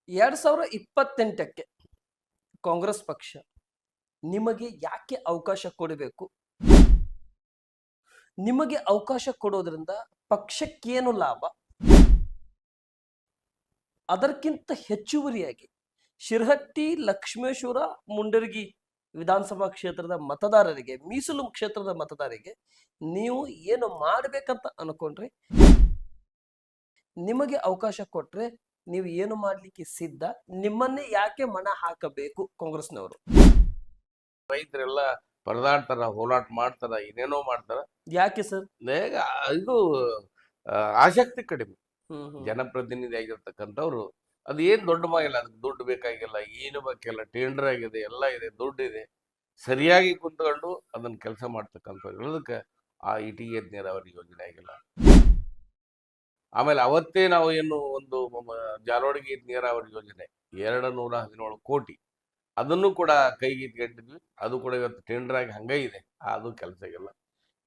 2028ಕ್ಕೆ ಕಾಂಗ್ರೆಸ್ ಪಕ್ಷ ನಿಮಗೆ ಯಾಕೆ ಅವಕಾಶ ಕೊಡಬೇಕು? ನಿಮಗೆ ಅವಕಾಶ ಕೊಡೋದ್ರಿಂದ ಪಕ್ಷಕ್ಕೇನು ಲಾಭ? ಅದಕ್ಕಿಂತ ಹೆಚ್ಚುವರಿಯಾಗಿ ಶಿರಹಟ್ಟಿ, ಲಕ್ಷ್ಮೇಶ್ವರ, ಮುಂಡರಗಿ ವಿಧಾನಸಭಾ ಕ್ಷೇತ್ರದ ಮತದಾರರಿಗೆ, ಮೀಸಲು ಕ್ಷೇತ್ರದ ಮತದಾರರಿಗೆ ನೀವು ಏನು ಮಾಡಬೇಕಂತ ಅನ್ಕೊಂಡ್ರಿ? ನಿಮಗೆ ಅವಕಾಶ ಕೊಟ್ರೆ ನೀವು ಏನು ಮಾಡ್ಲಿಕ್ಕೆ ಸಿದ್ಧ? ನಿಮ್ಮನ್ನೇ ಯಾಕೆ ಮನ ಹಾಕಬೇಕು ಕಾಂಗ್ರೆಸ್ನವರು? ರೈತರೆಲ್ಲ ಪರದಾಡ್ತಾರ, ಹೋರಾಟ ಮಾಡ್ತಾರ, ಏನೇನೋ ಮಾಡ್ತಾರ. ಯಾಕೆ ಸರ್? ಇದು ಆಸಕ್ತಿ ಕಡಿಮೆ. ಜನಪ್ರತಿನಿಧಿ ಆಗಿರ್ತಕ್ಕಂಥವ್ರು ಅದು ಏನ್ ದೊಡ್ಡ ಮಾಗಿಲ್ಲ, ಅದಕ್ಕೆ ದುಡ್ಡು ಬೇಕಾಗಿಲ್ಲ, ಏನು ಬೇಕಿಲ್ಲ, ಟೆಂಡರ್ ಆಗಿದೆ, ಎಲ್ಲ ಇದೆ, ದುಡ್ಡಿದೆ, ಸರಿಯಾಗಿ ಕುಂತ್ಕೊಂಡು ಅದನ್ನ ಕೆಲಸ ಮಾಡ್ತಕ್ಕಂಥವ್ರು ಇರೋದಕ್ಕೆ ಆ ಇಟಿಗೆ ನೀರಾವರಿ ಯೋಜನೆ ಆಗಿಲ್ಲ. ಆಮೇಲೆ ಅವತ್ತೇ ನಾವು ಏನು ಒಂದು ಜಾಲವಾಡಿಗೆ ನೀರಾವರಿ ಯೋಜನೆ 217 ಕೋಟಿ ಅದನ್ನು ಕೂಡ ಕೈಗೆತ್ತಿಕೊಂಡಿದ್ವಿ. ಅದು ಕೂಡ ಇವತ್ತು ಟೆಂಡರ್ ಆಗಿ ಹಂಗೆ ಇದೆ, ಅದು ಕೆಲಸ ಇಲ್ಲ.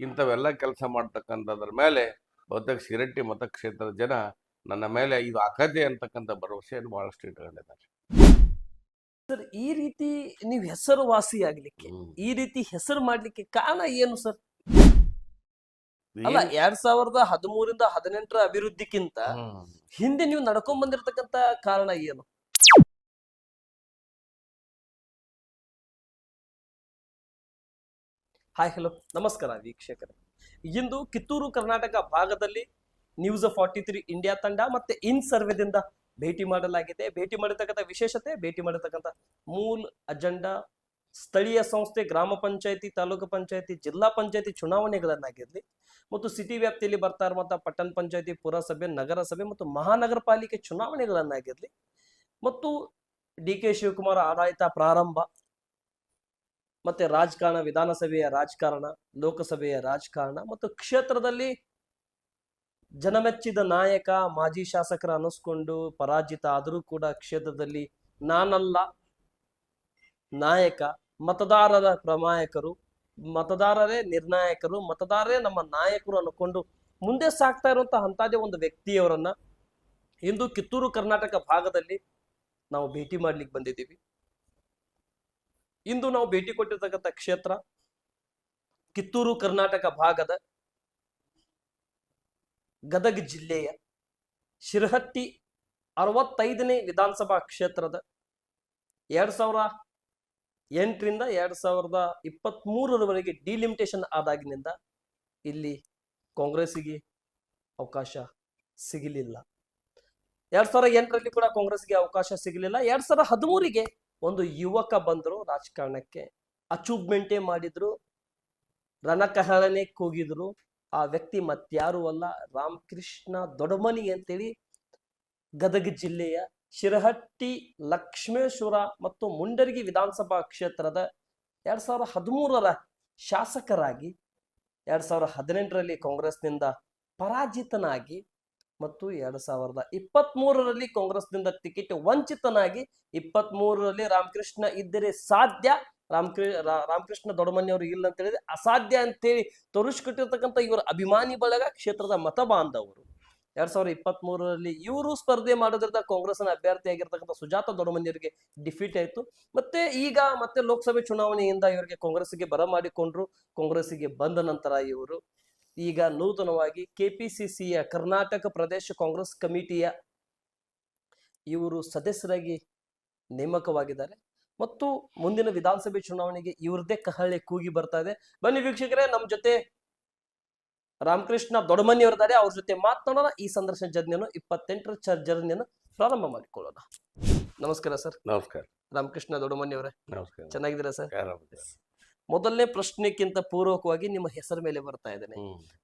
ಇಂಥವೆಲ್ಲ ಕೆಲಸ ಮಾಡ್ತಕ್ಕಂಥದ್ರ ಮೇಲೆ ಬಹುತೇಕ ಶಿರಟ್ಟಿ ಮತಕ್ಷೇತ್ರದ ಜನ ನನ್ನ ಮೇಲೆ ಇದು ಆಕತೆ ಅಂತಕ್ಕಂಥ ಭರವಸೆಯನ್ನು ಬಹಳಷ್ಟು ಇಟ್ಕೊಂಡಿದ್ದಾರೆ. ಸರ್, ಈ ರೀತಿ ನೀವು ಹೆಸರುವಾಸಿ ಆಗ್ಲಿಕ್ಕೆ, ಈ ರೀತಿ ಹೆಸರು ಮಾಡ್ಲಿಕ್ಕೆ ಕಾರಣ ಏನು ಸರ್? ಅಲ್ಲ, 2013ರಿಂದ 2018 ಅಭಿವೃದ್ಧಿಕ್ಕಿಂತ ಹಿಂದೆ ನೀವು ನಡ್ಕೊಂಡ್ ಬಂದಿರತಕ್ಕಂತ ಕಾರಣ ಏನು? ಹಾಯ್, ಹಲೋ, ನಮಸ್ಕಾರ ವೀಕ್ಷಕರೇ. ಇಂದು ಕಿತ್ತೂರು ಕರ್ನಾಟಕ ಭಾಗದಲ್ಲಿ ನ್ಯೂಸ್ 43 ಇಂಡಿಯಾ ತಂಡ ಮತ್ತೆ ಇನ್ ಸರ್ವೆದಿಂದ ಭೇಟಿ ಮಾಡಲಾಗಿದೆ. ಭೇಟಿ ಮಾಡಿರ್ತಕ್ಕಂಥ ವಿಶೇಷತೆ, ಭೇಟಿ ಮಾಡಿರ್ತಕ್ಕಂಥ ಮೂಲ ಅಜೆಂಡಾ ಸ್ಥಳೀಯ ಸಂಸ್ಥೆ, ಗ್ರಾಮ ಪಂಚಾಯತಿ, ತಾಲೂಕು ಪಂಚಾಯತಿ, ಜಿಲ್ಲಾ ಪಂಚಾಯತಿ ಚುನಾವಣೆಗಳನ್ನಾಗಿರ್ಲಿ, ಮತ್ತು ಸಿಟಿ ವ್ಯಾಪ್ತಿಯಲ್ಲಿ ಬರ್ತಾ ಇರುವಂತಹ ಪಟ್ಟಣ ಪಂಚಾಯತಿ, ಪುರಸಭೆ, ನಗರಸಭೆ ಮತ್ತು ಮಹಾನಗರ ಪಾಲಿಕೆ ಚುನಾವಣೆಗಳನ್ನಾಗಿರ್ಲಿ, ಮತ್ತು ಡಿ ಕೆ ಶಿವಕುಮಾರ್ ಆಡಳಿತ ಪ್ರಾರಂಭ, ಮತ್ತೆ ರಾಜಕಾರಣ, ವಿಧಾನಸಭೆಯ ರಾಜಕಾರಣ, ಲೋಕಸಭೆಯ ರಾಜಕಾರಣ, ಮತ್ತು ಕ್ಷೇತ್ರದಲ್ಲಿ ಜನಮೆಚ್ಚಿದ ನಾಯಕ, ಮಾಜಿ ಶಾಸಕರ ಅನಿಸ್ಕೊಂಡು ಪರಾಜಿತ ಆದರೂ ಕೂಡ ಕ್ಷೇತ್ರದಲ್ಲಿ ನಾನಲ್ಲ ನಾಯಕ, ಮತದಾರರ ಪ್ರಮಾಯಕರು, ಮತದಾರರೇ ನಿರ್ಣಾಯಕರು, ಮತದಾರರೇ ನಮ್ಮ ನಾಯಕರು ಅನ್ಕೊಂಡು ಮುಂದೆ ಸಾಕ್ತಾ ಇರುವಂತಹ ಅಂತದೇ ಒಂದು ವ್ಯಕ್ತಿಯವರನ್ನ ಇಂದು ಕಿತ್ತೂರು ಕರ್ನಾಟಕ ಭಾಗದಲ್ಲಿ ನಾವು ಭೇಟಿ ಮಾಡ್ಲಿಕ್ಕೆ ಬಂದಿದ್ದೀವಿ. ಇಂದು ನಾವು ಭೇಟಿ ಕೊಟ್ಟಿರ್ತಕ್ಕಂಥ ಕ್ಷೇತ್ರ ಕಿತ್ತೂರು ಕರ್ನಾಟಕ ಭಾಗದ ಗದಗ ಜಿಲ್ಲೆಯ ಶಿರಹಟ್ಟಿ 65ನೇ ವಿಧಾನಸಭಾ ಕ್ಷೇತ್ರದ 2008ರಿಂದ 2023ರವರೆಗೆ ಡಿಲಿಮಿಟೇಷನ್ ಆದಾಗಿನಿಂದ ಇಲ್ಲಿ ಕಾಂಗ್ರೆಸ್ಸಿಗೆ ಅವಕಾಶ ಸಿಗಲಿಲ್ಲ. 2008ರಲ್ಲಿ ಕೂಡ ಕಾಂಗ್ರೆಸ್ಗೆ ಅವಕಾಶ ಸಿಗಲಿಲ್ಲ. 2013ಗೆ ಒಂದು ಯುವಕ ಬಂದರು ರಾಜಕಾರಣಕ್ಕೆ, ಅಚೀವ್ಮೆಂಟೇ ಮಾಡಿದ್ರು, ರಣಕಹಳನೆ ಕೂಗಿದ್ರು. ಆ ವ್ಯಕ್ತಿ ಮತ್ಯಾರು ಅಲ್ಲ, ರಾಮಕೃಷ್ಣ ದೊಡಮನಿ ಅಂತೇಳಿ ಗದಗ ಜಿಲ್ಲೆಯ ಶಿರಹಟ್ಟಿ, ಲಕ್ಷ್ಮೇಶ್ವರ ಮತ್ತು ಮುಂಡರಗಿ ವಿಧಾನಸಭಾ ಕ್ಷೇತ್ರದ 2013ರ ಶಾಸಕರಾಗಿ 2018ರಲ್ಲಿ ಕಾಂಗ್ರೆಸ್ನಿಂದ ಪರಾಜಿತನಾಗಿ ಮತ್ತು 2023ರಲ್ಲಿ ಕಾಂಗ್ರೆಸ್ನಿಂದ ಟಿಕೆಟ್ ವಂಚಿತನಾಗಿ 23ರಲ್ಲಿ ರಾಮಕೃಷ್ಣ ಇದ್ದರೆ ಸಾಧ್ಯ, ರಾಮಕೃಷ್ಣ ದೊಡಮನಿ ಅವರು ಇಲ್ಲ ಅಂತ ಹೇಳಿದ್ರೆ ಅಸಾಧ್ಯ ಅಂತೇಳಿ ತೋರಿಸ್ಕೊಟ್ಟಿರ್ತಕ್ಕಂಥ ಇವರ ಅಭಿಮಾನಿ ಬಳಗ, ಕ್ಷೇತ್ರದ ಮತ ಬಾಂಧವರು 2023ರಲ್ಲಿ ಇವರು ಸ್ಪರ್ಧೆ ಮಾಡೋದ್ರಿಂದ ಕಾಂಗ್ರೆಸ್ನ ಅಭ್ಯರ್ಥಿಯಾಗಿರ್ತಕ್ಕಂಥ ಸುಜಾತ ದೊಡಮನಿಯವರಿಗೆ ಡಿಫೀಟ್ ಆಯಿತು. ಮತ್ತೆ ಈಗ ಮತ್ತೆ ಲೋಕಸಭೆ ಚುನಾವಣೆಯಿಂದ ಇವರಿಗೆ ಕಾಂಗ್ರೆಸ್ಗೆ ಬರಮಾಡಿಕೊಂಡ್ರು. ಕಾಂಗ್ರೆಸ್ಗೆ ಬಂದ ನಂತರ ಇವರು ಈಗ ನೂತನವಾಗಿ ಕೆಪಿಸಿಸಿಯ ಕರ್ನಾಟಕ ಪ್ರದೇಶ ಕಾಂಗ್ರೆಸ್ ಕಮಿಟಿಯ ಇವರು ಸದಸ್ಯರಾಗಿ ನೇಮಕವಾಗಿದ್ದಾರೆ. ಮತ್ತು ಮುಂದಿನ ವಿಧಾನಸಭೆ ಚುನಾವಣೆಗೆ ಇವ್ರದೇ ಕಹಳೆ ಕೂಗಿ ಬರ್ತಾ ಇದೆ. ಬನ್ನಿ ವೀಕ್ಷಕರೇ, ನಮ್ಮ ಜೊತೆ ರಾಮಕೃಷ್ಣ ದೊಡಮನಿ ಅವರಿದ್ದಾರೆ, ಅವ್ರ ಜೊತೆ ಮಾತನಾಡೋಣ. ಈ ಸಂದರ್ಶನ ಜರ್ನಿಯನ್ನು 28ರ ಜರ್ನಿಯನ್ನು ಪ್ರಾರಂಭ ಮಾಡಿಕೊಳ್ಳೋಣ. ನಮಸ್ಕಾರ ಸರ್. ನಮಸ್ಕಾರ. ರಾಮಕೃಷ್ಣ ದೊಡಮನಿ ಅವರೇ, ನಮಸ್ಕಾರ. ಚೆನ್ನಾಗಿದ್ದೀರಾ ಸರ್? ಮೊದಲನೇ ಪ್ರಶ್ನೆಕ್ಕಿಂತ ಪೂರ್ವಕವಾಗಿ ನಿಮ್ಮ ಹೆಸರ ಮೇಲೆ ಬರ್ತಾ ಇದ್ದೇನೆ.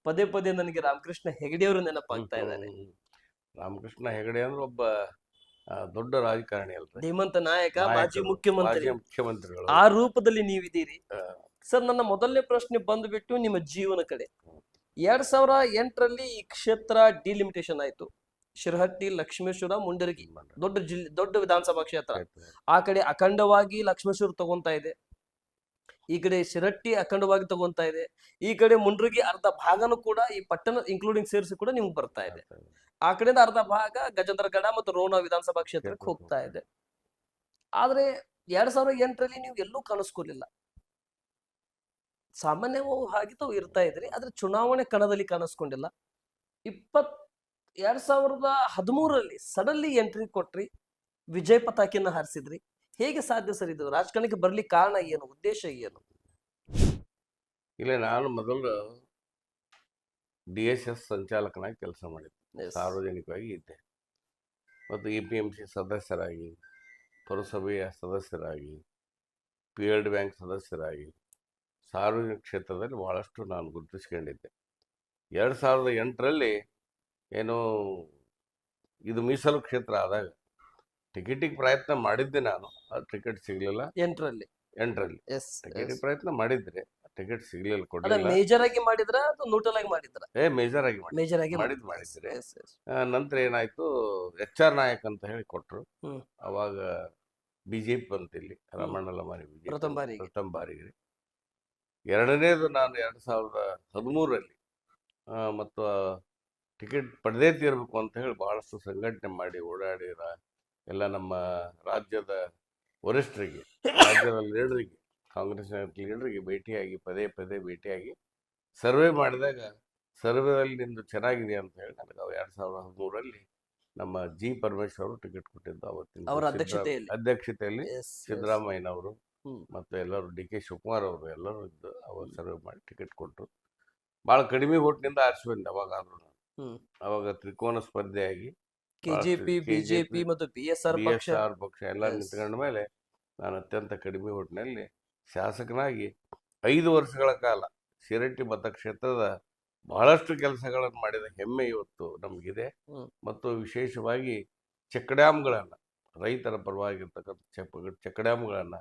ಪದೇ ಪದೇ ನನಗೆ ರಾಮಕೃಷ್ಣ ಹೆಗಡೆ ಅವರು ನೆನಪಾಗ್ತಾ ಇದ್ದಾರೆ. ರಾಮಕೃಷ್ಣ ಹೆಗಡೆ ಅಂದ್ರೆ ಒಬ್ಬ ದೊಡ್ಡ ರಾಜಕಾರಣಿ ಅಲ್ರಿ, ಧೀಮಂತ ನಾಯಕ, ಮಾಜಿ ಮುಖ್ಯಮಂತ್ರಿಗಳು. ಆ ರೂಪದಲ್ಲಿ ನೀವಿದ್ದೀರಿ ಸರ್. ನನ್ನ ಮೊದಲನೇ ಪ್ರಶ್ನೆ ಬಂದ್ಬಿಟ್ಟು ನಿಮ್ಮ ಜೀವನ ಕಡೆ. 2008ರಲ್ಲಿ ಈ ಕ್ಷೇತ್ರ ಡಿಲಿಮಿಟೇಷನ್ ಆಯ್ತು. ಶಿರಹಟ್ಟಿ, ಲಕ್ಷ್ಮೇಶ್ವರ, ಮುಂಡರಗಿ ದೊಡ್ಡ ವಿಧಾನಸಭಾ ಕ್ಷೇತ್ರ. ಆ ಕಡೆ ಅಖಂಡವಾಗಿ ಲಕ್ಷ್ಮೇಶ್ವರ ತಗೊಂತಾ ಇದೆ. ಈ ಕಡೆ ಶಿರಟ್ಟಿ ಅಖಂಡವಾಗಿ ತಗೊಂತಾ ಇದೆ, ಈ ಕಡೆ ಮುಂಡ್ರಿಗಿ ಅರ್ಧ ಭಾಗನೂ ಕೂಡ ಈ ಪಟ್ಟಣ ಇನ್ಕ್ಲೂಡಿಂಗ್ ಸೇರಿಸಿ ಕೂಡ ನಿಮ್ಗೆ ಬರ್ತಾ ಇದೆ. ಆ ಕಡೆಯಿಂದ ಅರ್ಧ ಭಾಗ ಗಜೇಂದ್ರಗಡ ಮತ್ತು ರೋಣ ವಿಧಾನಸಭಾ ಕ್ಷೇತ್ರಕ್ಕೆ ಹೋಗ್ತಾ ಇದೆ. ಆದ್ರೆ 2008ರಲ್ಲಿ ನೀವು ಎಲ್ಲೂ ಕಾಣಿಸ್ಕೊಲಿಲ್ಲ. ಸಾಮಾನ್ಯವಾಗಿ ತಾವು ಇರ್ತಾ ಇದ್ರಿ, ಆದ್ರೆ ಚುನಾವಣೆ ಕಣದಲ್ಲಿ ಕಾಣಿಸ್ಕೊಂಡಿಲ್ಲ. 2013ರಲ್ಲಿ ಸಡನ್ಲಿ ಎಂಟ್ರಿ ಕೊಟ್ರಿ, ವಿಜಯ ಪತಾಕಿಯನ್ನ ಹಾರಿಸಿದ್ರಿ. ಹೇಗೆ ಸಾಧ್ಯ ಸರ್ ಇದು? ರಾಜಕಾರಣಕ್ಕೆ ಬರ್ಲಿಕ್ಕೆ ಕಾರಣ ಏನು, ಉದ್ದೇಶ ಏನು? ಇಲ್ಲ, ನಾನು ಮೊದಲು DSS ಸಂಚಾಲಕನಾಗಿ ಕೆಲಸ ಮಾಡಿದ್ದೆ, Yes. ಸಾರ್ವಜನಿಕವಾಗಿ ಇದ್ದೆ. ಮತ್ತು APMC ಸದಸ್ಯರಾಗಿ, ಪುರಸಭೆಯ ಸದಸ್ಯರಾಗಿ, PLD ಬ್ಯಾಂಕ್ ಸದಸ್ಯರಾಗಿ ಸಾರ್ವಜನಿಕ ಕ್ಷೇತ್ರದಲ್ಲಿ ಭಾಳಷ್ಟು ನಾನು ಗುರುತಿಸ್ಕೊಂಡಿದ್ದೆ. 2008ರಲ್ಲಿ ಏನು ಇದು ಮೀಸಲು ಕ್ಷೇತ್ರ ಆದಾಗ ಟಿಕೆಟಿಗೆ ಪ್ರಯತ್ನ ಮಾಡಿದ್ದೆ ನಾನು, ಅದು ಟಿಕೆಟ್ ಸಿಗಲಿಲ್ಲ. 8ರಲ್ಲಿ ಟಿಕೆಟಿಗೆ ಪ್ರಯತ್ನ ಮಾಡಿದ್ರೆ ಟಿಕೆಟ್ ಸಿಗಲಿಲ್ಲ, ಅಲ್ಲ, ಕೊಡಲಿಲ್ಲ. ಮೇಜರ್ ಆಗಿ ಮಾಡಿದ್ರ ಅಥವಾ ನ್ಯೂಟ್ರಲ್ ಆಗಿ ಮಾಡಿದ್ರ? ಮೇಜರ್ ಆಗಿ ಮೇಜರ್ ಆಗಿ ಮಾಡಿದ್ರೆ ನಂತರ ಏನಾಯ್ತು, HR ನಾಯಕ್ ಅಂತ ಹೇಳಿ ಕೊಟ್ರು. ಅವಾಗ BJP ಬಂತು ಇಲ್ಲಿ, ರಮಣ ಲಮಾನಿ ಪ್ರಥಮ ಬಾರಿಗೆ. ಪ್ರಥಮ ಬಾರಿಗೆ. ಎರಡನೇದು ನಾನು 2013ರಲ್ಲಿ ಮತ್ತು ಟಿಕೆಟ್ ಪಡೆದೇ ತೀರಬೇಕು ಅಂತ ಹೇಳಿ ಬಹಳಷ್ಟು ಸಂಘಟನೆ ಮಾಡಿ ಓಡಾಡಿರ ಎಲ್ಲ ನಮ್ಮ ರಾಜ್ಯದ ವರಿಷ್ಠರಿಗೆ, ರಾಜ್ಯದ ಲೀಡರಿಗೆ, ಕಾಂಗ್ರೆಸ್ ಲೀಡರಿಗೆ ಭೇಟಿಯಾಗಿ ಪದೇ ಭೇಟಿಯಾಗಿ ಸರ್ವೆ ಮಾಡಿದಾಗ ಸರ್ವೆದಲ್ಲಿ ನಿಂದು ಚೆನ್ನಾಗಿದೆ ಅಂತ ಹೇಳಿ ನನಗೆ 2013ರಲ್ಲಿ ನಮ್ಮ G. ಪರಮೇಶ್ವರ್ ಅವರು ಟಿಕೆಟ್ ಕೊಟ್ಟಿದ್ದು. ಅವತ್ತಿನ ಅವರ ಅಧ್ಯಕ್ಷತೆಯಲ್ಲಿ ಸಿದ್ದರಾಮಯ್ಯನವರು ಮತ್ತು ಎಲ್ಲರೂ DK ಶಿವಕುಮಾರ್ ಅವರು ಎಲ್ಲರೂ ಇದ್ದು ಅವಾಗ ಸರ್ವೆ ಮಾಡಿ ಟಿಕೆಟ್ ಕೊಟ್ಟರು. ಭಾಳ ಕಡಿಮೆ ಓಟ್ನಿಂದ ಆರಿಸಿ ಬಂದೆ. ಅವಾಗಾದ್ರೂ ಅವಾಗ ತ್ರಿಕೋನ ಸ್ಪರ್ಧೆಯಾಗಿ KJP, BJP ಮತ್ತು BSR ಪಕ್ಷ ಎಲ್ಲ ನಿಂತ್ಕೊಂಡ ಮೇಲೆ ನಾನು ಅತ್ಯಂತ ಕಡಿಮೆ ಓಟ್ನಲ್ಲಿ ಶಾಸಕನಾಗಿ 5 ವರ್ಷಗಳ ಕಾಲ ಶಿರಟ್ಟಿ ಮತಕ್ಷೇತ್ರದ ಬಹಳಷ್ಟು ಕೆಲಸಗಳನ್ನು ಮಾಡಿದ ಹೆಮ್ಮೆ ಇವತ್ತು ನಮಗಿದೆ. ಮತ್ತು ವಿಶೇಷವಾಗಿ ಚೆಕ್ ಡ್ಯಾಮ್ಗಳನ್ನು, ರೈತರ ಪರವಾಗಿರ್ತಕ್ಕಂಥ ಚೆಕ್ ಡ್ಯಾಮ್ಗಳನ್ನು,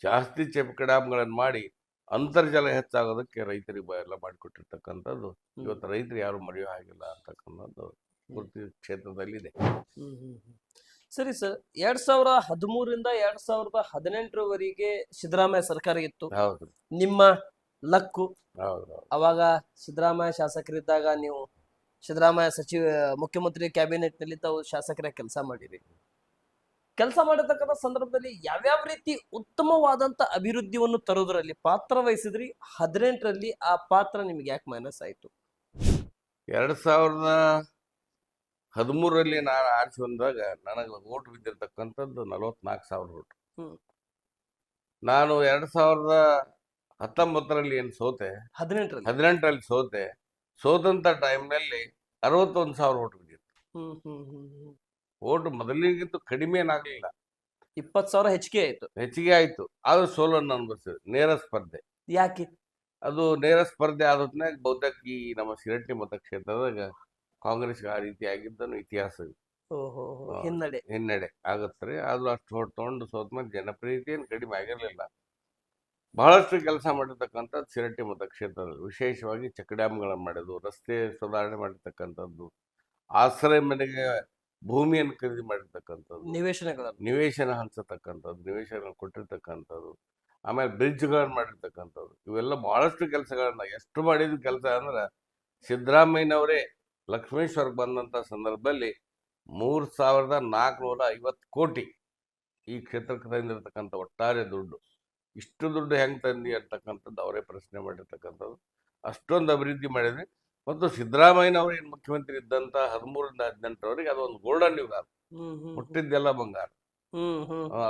ಜಾಸ್ತಿ ಚೆಕ್ ಡ್ಯಾಮ್ಗಳನ್ನು ಮಾಡಿ ಅಂತರ್ಜಲ ಹೆಚ್ಚಾಗೋದಕ್ಕೆ ರೈತರಿಗೆ ಎಲ್ಲ ಮಾಡಿಕೊಟ್ಟಿರ್ತಕ್ಕಂಥದ್ದು ಇವತ್ತು ರೈತರು ಯಾರು ಮರೆಯೋ ಹಾಗಿಲ್ಲ ಅಂತಕ್ಕಂಥದ್ದು ಪೂರ್ತಿ ಕ್ಷೇತ್ರದಲ್ಲಿದೆ. ಸರಿ ಸರ್, 2013ರಿಂದ 2018ರವರೆಗೆ ಸಿದ್ದರಾಮಯ್ಯ ಸರ್ಕಾರ ಇತ್ತು. ಹೌದು, ನಿಮ್ಮ ಲಕ್ಕು. ಹೌದು. ಅವಾಗ ಸಿದ್ದರಾಮಯ್ಯ ಶಾಸಕರಿದ್ದಾಗ ನೀವು ಸಿದ್ದರಾಮಯ್ಯ ಮುಖ್ಯಮಂತ್ರಿ ಕ್ಯಾಬಿನೆಟ್ ನಲ್ಲಿ ತಾವು ಶಾಸಕರ ಕೆಲಸ ಮಾಡಿರಿ. ಕೆಲಸ ಮಾಡತಕ್ಕಂಥ ಸಂದರ್ಭದಲ್ಲಿ ಯಾವ್ಯಾವ ರೀತಿ ಉತ್ತಮವಾದಂತ ಅಭಿವೃದ್ಧಿಯನ್ನು ತರೋದ್ರಲ್ಲಿ ಪಾತ್ರ ವಹಿಸಿದ್ರಿ? 18ರಲ್ಲಿ ಆ ಪಾತ್ರ ನಿಮ್ಗೆ ಯಾಕೆ ಮೈನಸ್ ಆಯ್ತು? 2013ರಲ್ಲಿ ನಾನು ಆರಿಸಿ ಬಂದಾಗ ನನಗೆ ಓಟ್ ಬಿದ್ದಿರ್ತಕ್ಕಂಥದ್ದು 44,000 ಓಟ್. ನಾನು 2019ರಲ್ಲಿ ಏನು ಸೋತೆ, 18ರಲ್ಲಿ ಸೋತಂತ ಟೈಮ್ನಲ್ಲಿ 61,000 ಓಟ್ ಬಿದ್ದಿತ್ತು. ಓಟು ಮೊದಲಿಗಿಂತ ಕಡಿಮೆ ಏನಾಗಲಿಲ್ಲ, 20,000 ಹೆಚ್ಚಿಗೆ ಆಯ್ತು. ಆದ್ರೂ ಸೋಲನ್ನು ಅನುಭವಿಸಿದೆ. ನೇರ ಸ್ಪರ್ಧೆ. ಯಾಕೆ? ಅದು ನೇರ ಸ್ಪರ್ಧೆ ಆದ್ಮೇಲೆ ಬಹುತೇಕ ಈ ನಮ್ಮ ಶಿರಟ್ಟಿ ಮತಕ್ಷೇತ್ರದಾಗ ಕಾಂಗ್ರೆಸ್ಗೆ ಆ ರೀತಿ ಆಗಿದ್ದನು ಇತಿಹಾಸ ಹಿನ್ನಡೆ ಆಗತ್ರಿ. ಆದ್ರೂ ಅಷ್ಟು ಓಟ್ ತಗೊಂಡು ಸೋತ್ಮೇಲೆ ಜನಪ್ರಿಯತೆ ಏನು ಕಡಿಮೆ ಆಗಿರಲಿಲ್ಲ. ಬಹಳಷ್ಟು ಕೆಲಸ ಮಾಡಿರ್ತಕ್ಕಂಥದ್ದು ಶಿರಟ್ಟಿ ಮತಕ್ಷೇತ್ರದಲ್ಲಿ, ವಿಶೇಷವಾಗಿ ಚೆಕ್ ಡ್ಯಾಮ್ಗಳನ್ನು ಮಾಡೋದು, ರಸ್ತೆ ಸುಧಾರಣೆ ಮಾಡಿರ್ತಕ್ಕಂಥದ್ದು, ಆಶ್ರಯ ಮನೆಗೆ ಭೂಮಿಯನ್ನು ಖರೀದಿ ಮಾಡಿರ್ತಕ್ಕಂಥದ್ದು, ನಿವೇಶನ ಹಂಚತಕ್ಕಂಥದ್ದು, ನಿವೇಶನ ಕೊಟ್ಟಿರ್ತಕ್ಕಂಥದ್ದು, ಆಮೇಲೆ ಬ್ರಿಡ್ಜ್ಗಳನ್ನು ಮಾಡಿರ್ತಕ್ಕಂಥದ್ದು, ಇವೆಲ್ಲ ಬಹಳಷ್ಟು ಕೆಲಸಗಳನ್ನ ಎಷ್ಟು ಮಾಡಿದ ಕೆಲಸ ಅಂದ್ರೆ ಸಿದ್ದರಾಮಯ್ಯನವರೇ ಲಕ್ಷ್ಮೇಶ್ವರಕ್ಕೆ ಬಂದಂಥ ಸಂದರ್ಭದಲ್ಲಿ 3,450 ಕೋಟಿ ಈ ಕ್ಷೇತ್ರಕ್ಕೆ ತಂದಿರತಕ್ಕಂಥ ಒಟ್ಟಾರೆ ದುಡ್ಡು. ಇಷ್ಟು ದುಡ್ಡು ಹೆಂಗೆ ತಂದಿ ಅಂತಕ್ಕಂಥದ್ದು ಅವರೇ ಪ್ರಶ್ನೆ ಮಾಡಿರ್ತಕ್ಕಂಥದ್ದು. ಅಷ್ಟೊಂದು ಅಭಿವೃದ್ಧಿ ಮಾಡಿದ್ವಿ. ಮತ್ತು ಸಿದ್ದರಾಮಯ್ಯನವರು ಏನು ಮುಖ್ಯಮಂತ್ರಿ ಇದ್ದಂಥ 13ರಿಂದ 18ರವರೆಗೆ ಅದೊಂದು ಗೋಲ್ಡನ್ ಯುಗ. ಹುಟ್ಟಿದ್ದೆಲ್ಲ ಬಂಗಾರ.